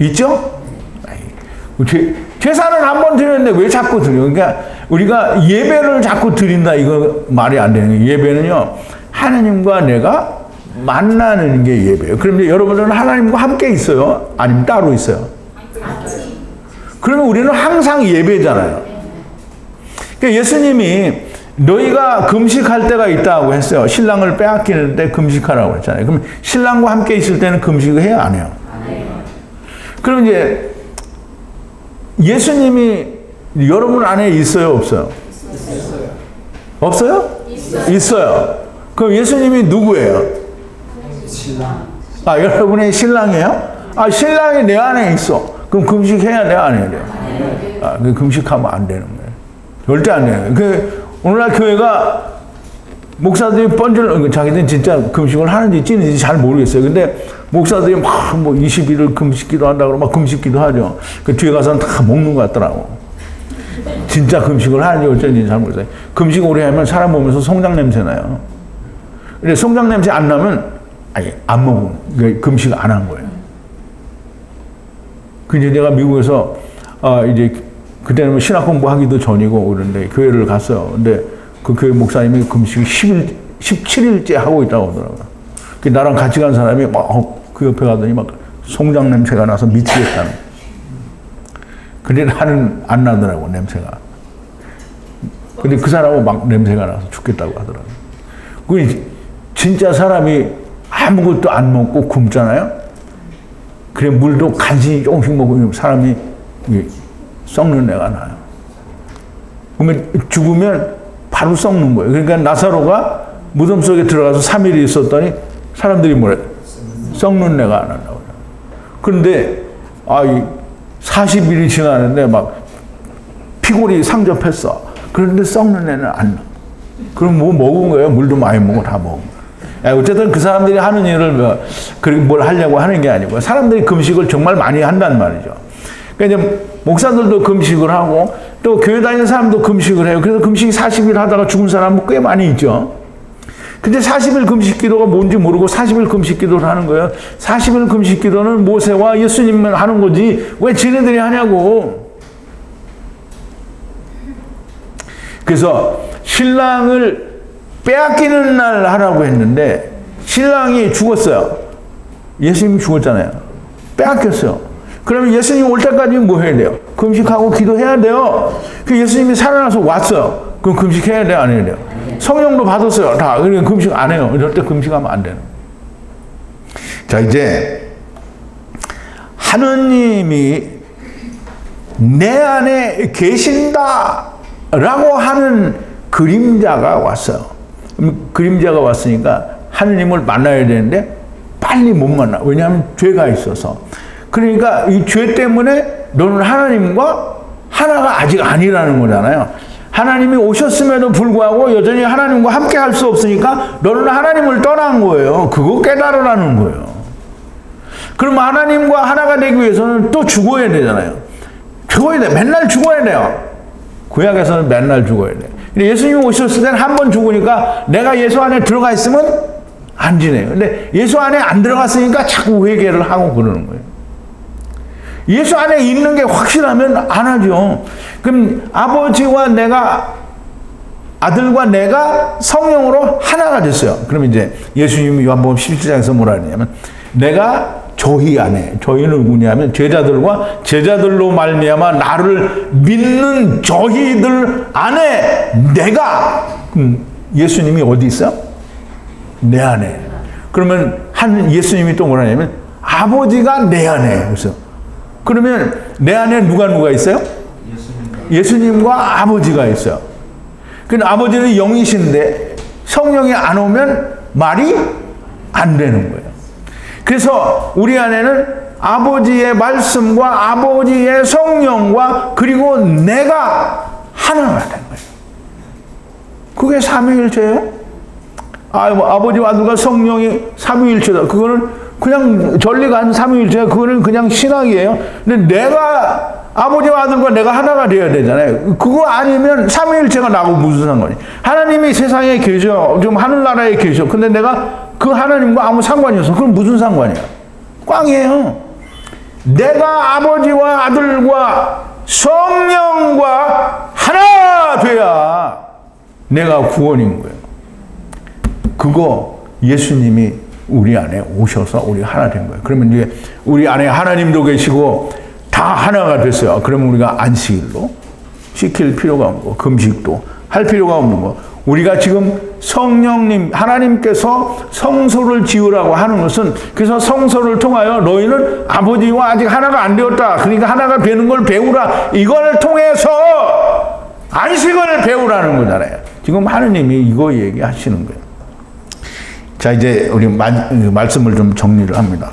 있죠? 제사는 한 번 드렸는데 왜 자꾸 드려? 그러니까 우리가 예배를 자꾸 드린다. 이거 말이 안 되는 거예요. 예배는요, 하나님과 내가 만나는 게 예배예요. 그런데 여러분들은 하나님과 함께 있어요? 아니면 따로 있어요? 그러면 우리는 항상 예배잖아요. 그러니까 예수님이 너희가 금식할 때가 있다고 했어요. 신랑을 빼앗기는데 금식하라고 했잖아요. 그럼 신랑과 함께 있을 때는 금식을 해야 안 해요? 그럼 이제 예수님이 여러분 안에 있어요? 없어요? 없어요? 있어요. 그럼 예수님이 누구예요? 신랑. 아, 여러분의 신랑이에요? 아, 신랑이 내 안에 있어. 그럼 금식해야 돼, 안 해야 돼요? 아, 금식하면 안 되는 거예요. 절대 안 되는 거예요. 오늘날 교회가 목사들이 자기들은 진짜 금식을 하는지 찌는지 잘 모르겠어요. 근데 목사들이 막 뭐 20일을 금식기도 한다고 막 금식기도 하죠. 그 뒤에 가서는 다 먹는 것 같더라고. 진짜 금식을 하는지 어쩐지 잘 모르겠어요. 금식 오래 하면 사람 몸에서 송장 냄새 나요. 근데 송장 냄새 안 나면 아니 안 먹으면 금식 안 한 거예요. 근데 내가 미국에서 이제 그때는 신학 공부하기도 전이고 그런데 교회를 갔어요. 근데 그 교회 목사님이 금식 17일째 하고 있다고 하더라고요. 나랑 같이 간 사람이 막 그 옆에 가더니 막 송장 냄새가 나서 미치겠다는. 근데 나는 안 나더라고, 냄새가. 근데 그 사람은 막 냄새가 나서 죽겠다고 하더라고요. 그 진짜 사람이 아무것도 안 먹고 굶잖아요. 그래 물도 간신히 조금씩 먹으면 사람이 썩는 애가 나요. 그러면 죽으면 바로 썩는 거예요. 그러니까 나사로가 무덤 속에 들어가서 3일 있었더니 사람들이 뭐래? 썩는 애가 안 난다고. 그런데 40일이 지나는데 막 피골이 상접했어. 그런데 썩는 애는 안 나. 그럼 뭐 먹은 거예요? 물도 많이 먹고 다 먹은 거예요. 어쨌든 그 사람들이 하는 일을 뭘 하려고 하는 게 아니고 사람들이 금식을 정말 많이 한단 말이죠. 그러니까 이제 목사들도 금식을 하고 또 교회 다니는 사람도 금식을 해요. 그래서 금식 40일 하다가 죽은 사람은 꽤 많이 있죠. 근데 40일 금식 기도가 뭔지 모르고 40일 금식 기도를 하는 거예요. 40일 금식 기도는 모세와 예수님만 하는 거지 왜 지네들이 하냐고. 그래서 신랑을 빼앗기는 날 하라고 했는데 신랑이 죽었어요. 예수님이 죽었잖아요. 빼앗겼어요. 그러면 예수님 올 때까지 뭐 해야 돼요? 금식하고 기도해야 돼요. 그 예수님이 살아나서 왔어요. 그럼 금식해야 돼요? 안 해야 돼요? 성령도 받았어요. 다. 그러니까 금식 안 해요. 절대 금식하면 안 되는. 자, 이제 하느님이 내 안에 계신다라고 하는 그림자가 왔어요. 그림자가 왔으니까 하느님을 만나야 되는데 빨리 못 만나. 왜냐하면 죄가 있어서. 그러니까 이 죄 때문에 너는 하나님과 하나가 아직 아니라는 거잖아요. 하나님이 오셨음에도 불구하고 여전히 하나님과 함께 할 수 없으니까 너는 하나님을 떠난 거예요. 그거 깨달으라는 거예요. 그럼 하나님과 하나가 되기 위해서는 또 죽어야 되잖아요. 죽어야 돼. 맨날 죽어야 돼요. 구약에서는 맨날 죽어야 돼. 근데 예수님이 오셨을 때는 한 번 죽으니까 내가 예수 안에 들어가 있으면 안 지내요. 근데 예수 안에 안 들어갔으니까 자꾸 회개를 하고 그러는 거예요. 예수 안에 있는 게 확실하면 안 하죠. 그럼 아버지와 내가, 아들과 내가 성령으로 하나가 됐어요. 그럼 이제 예수님이 요한복음 17장에서 뭐라 하냐면 내가 저희 안에, 저희는 누구냐면 제자들로 말미암아 나를 믿는 저희들 안에 내가, 예수님이 어디 있어요? 내 안에. 그러면 예수님이 또 뭐라 하냐면 아버지가 내 안에. 그래서 그러면 내 안에 누가 있어요? 예수님과 아버지가 있어요. 근데 아버지는 영이신데 성령이 안 오면 말이 안 되는 거예요. 그래서 우리 안에는 아버지의 말씀과 아버지의 성령과 그리고 내가 하나가 된 거예요. 그게 삼위일체예요? 아버지와 아들과 성령이 삼위일체다. 그거는 그냥 전리가 한 삼위일체, 그거는 그냥 신학이에요. 근데 내가 아버지와 아들과 내가 하나가 되어야 되잖아요. 그거 아니면 삼위일체가 나하고 무슨 상관이? 하나님이 세상에 계셔, 좀 하늘나라에 계셔. 근데 내가 그 하나님과 아무 상관이 없어. 그럼 무슨 상관이야? 꽝이에요. 내가 아버지와 아들과 성령과 하나 돼야 내가 구원인 거예요. 그거 예수님이 우리 안에 오셔서 우리 하나 된 거예요. 그러면 이제 우리 안에 하나님도 계시고 다 하나가 됐어요. 그러면 우리가 안식일로 지킬 필요가 없는 거, 금식도 할 필요가 없는 거. 우리가 지금 성령님, 하나님께서 성소를 지으라고 하는 것은, 그래서 성소를 통하여 너희는 아버지와 아직 하나가 안 되었다. 그러니까 하나가 되는 걸 배우라. 이걸 통해서 안식을 배우라는 거잖아요. 지금 하느님이 이거 얘기하시는 거예요. 자, 이제 우리 말씀을 좀 정리를 합니다.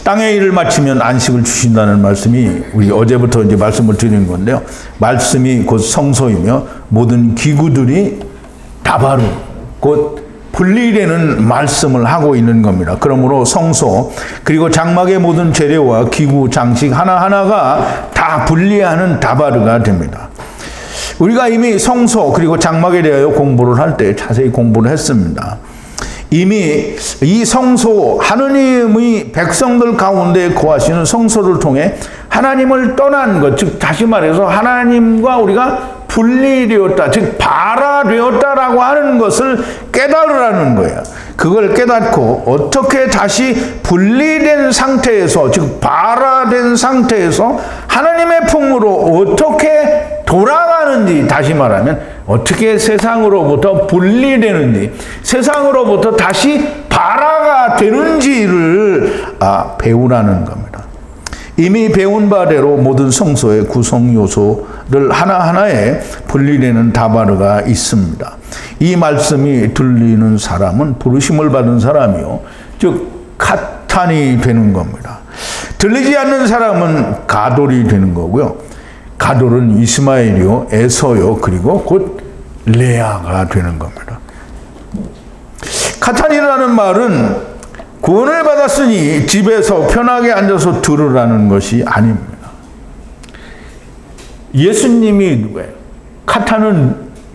땅의 일을 마치면 안식을 주신다는 말씀이 우리 어제부터 이제 말씀을 드리는 건데요. 말씀이 곧 성소이며 모든 기구들이 다바로 곧 분리되는 말씀을 하고 있는 겁니다. 그러므로 성소 그리고 장막의 모든 재료와 기구 장식 하나하나가 다 분리하는 다바르가 됩니다. 우리가 이미 성소 그리고 장막에 대하여 공부를 할 때 자세히 공부를 했습니다. 이미 이 성소, 하느님의 백성들 가운데 거하시는 성소를 통해 하나님을 떠난 것, 즉 다시 말해서 하나님과 우리가 분리되었다, 즉 발화되었다라고 하는 것을 깨달으라는 거예요. 그걸 깨닫고 어떻게 다시 분리된 상태에서, 즉 발화된 상태에서 하나님의 품으로 어떻게 돌아가는지, 다시 말하면 어떻게 세상으로부터 분리되는지, 세상으로부터 다시 발화가 되는지를 배우라는 겁니다. 이미 배운 바대로 모든 성소의 구성 요소를 하나하나에 분리되는 다바르가 있습니다. 이 말씀이 들리는 사람은 부르심을 받은 사람이요, 즉 카탄이 되는 겁니다. 들리지 않는 사람은 가돌이 되는 거고요. 가돌은 이스마엘이요, 에서요, 그리고 곧 레아가 되는 겁니다. 카탄이라는 말은 구원을 받았으니 집에서 편하게 앉아서 들으라는 것이 아닙니다. 예수님이 누구예요?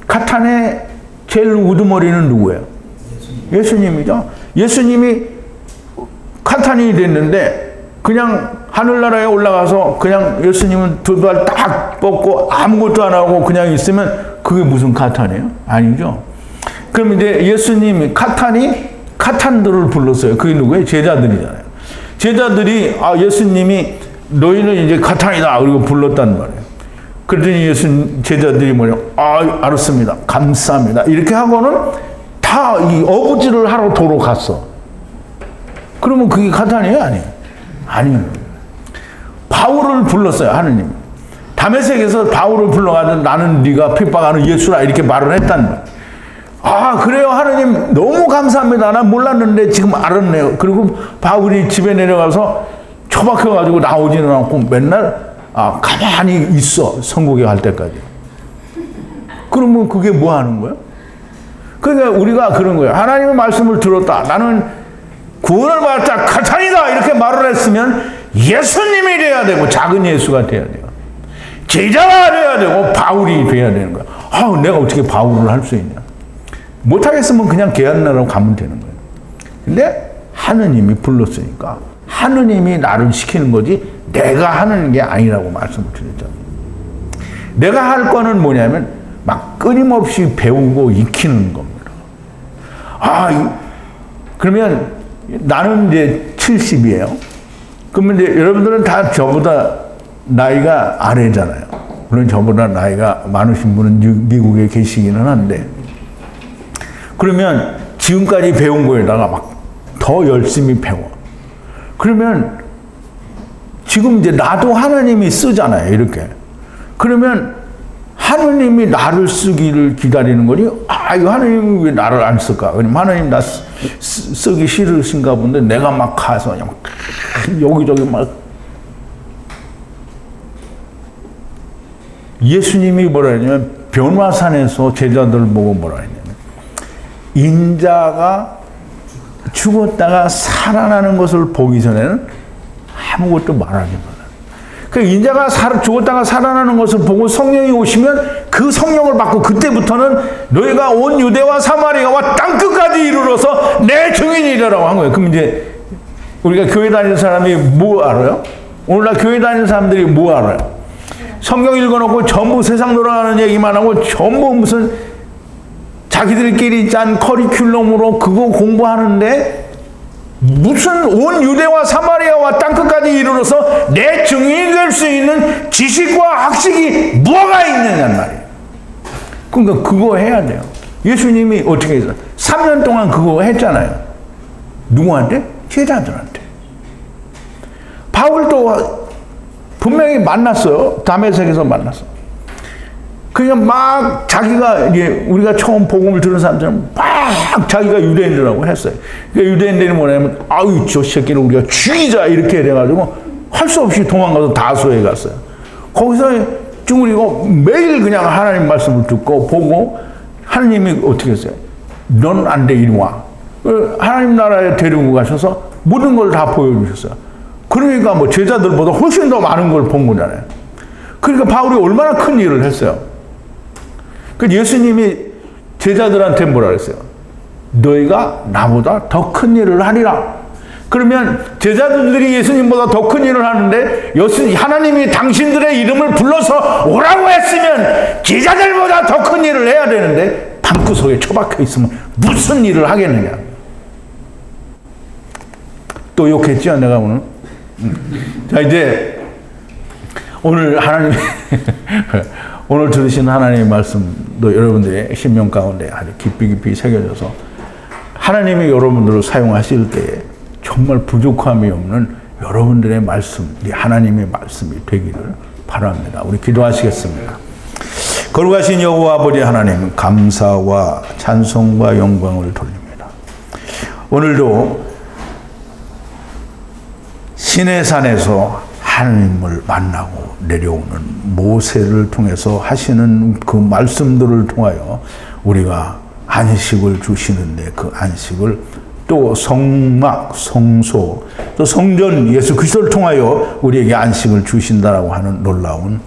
카탄의 제일 우두머리는 누구예요? 예수님이죠. 예수님이 카탄이 됐는데 그냥 하늘나라에 올라가서 그냥 예수님은 두 발 딱 뻗고 아무것도 안 하고 그냥 있으면 그게 무슨 카탄이에요? 아니죠. 그럼 이제 예수님이 카탄들을 불렀어요. 그게 누구예요? 제자들이잖아요. 제자들이 예수님이 너희는 이제 카탄이다 그리고 불렀단 말이에요. 그랬더니 제자들이 뭐냐? 알았습니다. 감사합니다. 이렇게 하고는 다 이 어부지를 하러 도로 갔어. 그러면 그게 카탄이에요? 아니에요? 아니에요. 바울을 불렀어요, 하느님. 다메섹에서 바울을 불러가지고 나는 네가 핍박하는 예수라 이렇게 말을 했단 말이에요. 그래요, 하느님. 너무 감사합니다. 난 몰랐는데 지금 알았네요. 그리고 바울이 집에 내려가서 처박혀가지고 나오지는 않고 맨날 가만히 있어. 선고개 할 때까지. 그러면 그게 뭐 하는 거예요? 그러니까 우리가 그런 거예요. 하나님의 말씀을 들었다. 나는 구원을 받았다. 카탄이다. 이렇게 말을 했으면 예수님이 돼야 되고 작은 예수가 돼야 돼요. 제자가 돼야 되고 바울이 돼야 되는 거야. 내가 어떻게 바울을 할 수 있냐. 못하겠으면 그냥 개한나라로 가면 되는 거예요. 근데 하느님이 불렀으니까 하느님이 나를 시키는 거지 내가 하는 게 아니라고 말씀을 드렸잖아요. 내가 할 거는 뭐냐면 막 끊임없이 배우고 익히는 겁니다. 그러면 나는 이제 70이에요. 그러면 이제 여러분들은 다 저보다 나이가 아래잖아요. 물론 저보다 나이가 많으신 분은 미국에 계시기는 한데, 그러면 지금까지 배운 거에다가 막 더 열심히 배워. 그러면 지금 이제 나도 하나님이 쓰잖아요, 이렇게. 그러면 하나님이 나를 쓰기를 기다리는 거니, 이거 하나님이 왜 나를 안 쓸까? 그럼 하나님 나 쓰기 싫으신가 본데 내가 막 가서 그냥 여기저기 막. 예수님이 뭐라 했냐면 변화산에서 제자들 보고 뭐라 했냐면 인자가 죽었다가 살아나는 것을 보기 전에는 아무것도 말하지 못해요. 그 인자가 죽었다가 살아나는 것을 보고 성령이 오시면 그 성령을 받고 그때부터는 너희가 온 유대와 사마리아와 땅끝까지 이르러서 내 증인이라고 한 거예요. 그럼 이제 우리가 교회 다니는 사람이 뭐 알아요? 오늘날 교회 다니는 사람들이 뭐 알아요? 성경 읽어놓고 전부 세상 돌아가는 얘기만 하고 전부 무슨 자기들끼리 짠 커리큘럼으로 그거 공부하는데 무슨 온 유대와 사마리아와 땅끝까지 이르러서 내 증인이 될 수 있는 지식과 학식이 뭐가 있느냐는 말이에요. 그러니까 그거 해야 돼요. 예수님이 어떻게 했어요? 3년 동안 그거 했잖아요. 누구한테? 제자들한테. 바울도 분명히 만났어요. 다메섹에서 만났어. 그냥 막 자기가 이제 우리가 처음 복음을 들은 사람들은 막 자기가 유대인이라고 했어요. 그러니까 유대인들이 뭐냐면 아유 저 새끼를 우리가 죽이자 이렇게 돼가지고 할 수 없이 도망가서 다소에 갔어요. 거기서 지금 우리가 매일 그냥 하나님 말씀을 듣고 보고 하나님이 어떻게 했어요? 넌 안 돼 이리 와. 하나님 나라에 데리고 가셔서 모든 걸 다 보여주셨어요. 그러니까 뭐 제자들보다 훨씬 더 많은 걸 본 거잖아요. 그러니까 바울이 얼마나 큰 일을 했어요. 그 예수님이 제자들한테 뭐라 그랬어요? 너희가 나보다 더 큰 일을 하리라. 그러면 제자들이 예수님보다 더 큰 일을 하는데 하나님이 당신들의 이름을 불러서 오라고 했으면 제자들보다 더 큰 일을 해야 되는데 방구석에 처박혀 있으면 무슨 일을 하겠느냐. 또 욕했죠 내가 오늘. 자 이제 오늘 하나님 오늘 들으신 하나님의 말씀도 여러분들의 심령 가운데 아주 깊이 새겨져서 하나님이 여러분들을 사용하실 때에 정말 부족함이 없는 여러분들의 말씀, 하나님의 말씀이 되기를 바랍니다. 우리 기도하시겠습니다. 거룩하신 여호와 아버지 하나님, 감사와 찬송과 영광을 돌립니다. 오늘도 시내산에서 하나님을 만나고 내려오는 모세를 통해서 하시는 그 말씀들을 통하여 우리가 안식을 주시는데 그 안식을 또 성막, 성소, 또 성전 예수 그리스도를 통하여 우리에게 안식을 주신다라고 하는 놀라운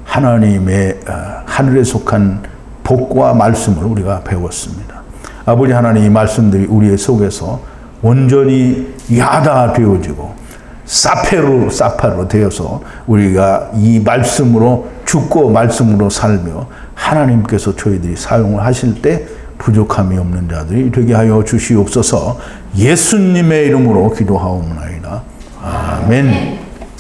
하나님의 하늘에 속한 복과 말씀을 우리가 배웠습니다. 아버지 하나님 이 말씀들이 우리의 속에서 온전히 야다 되어지고 사파로 되어서 우리가 이 말씀으로 죽고 말씀으로 살며 하나님께서 저희들이 사용을 하실 때 부족함이 없는 자들이 되게 하여 주시옵소서. 예수님의 이름으로 기도하옵나이다. 아멘.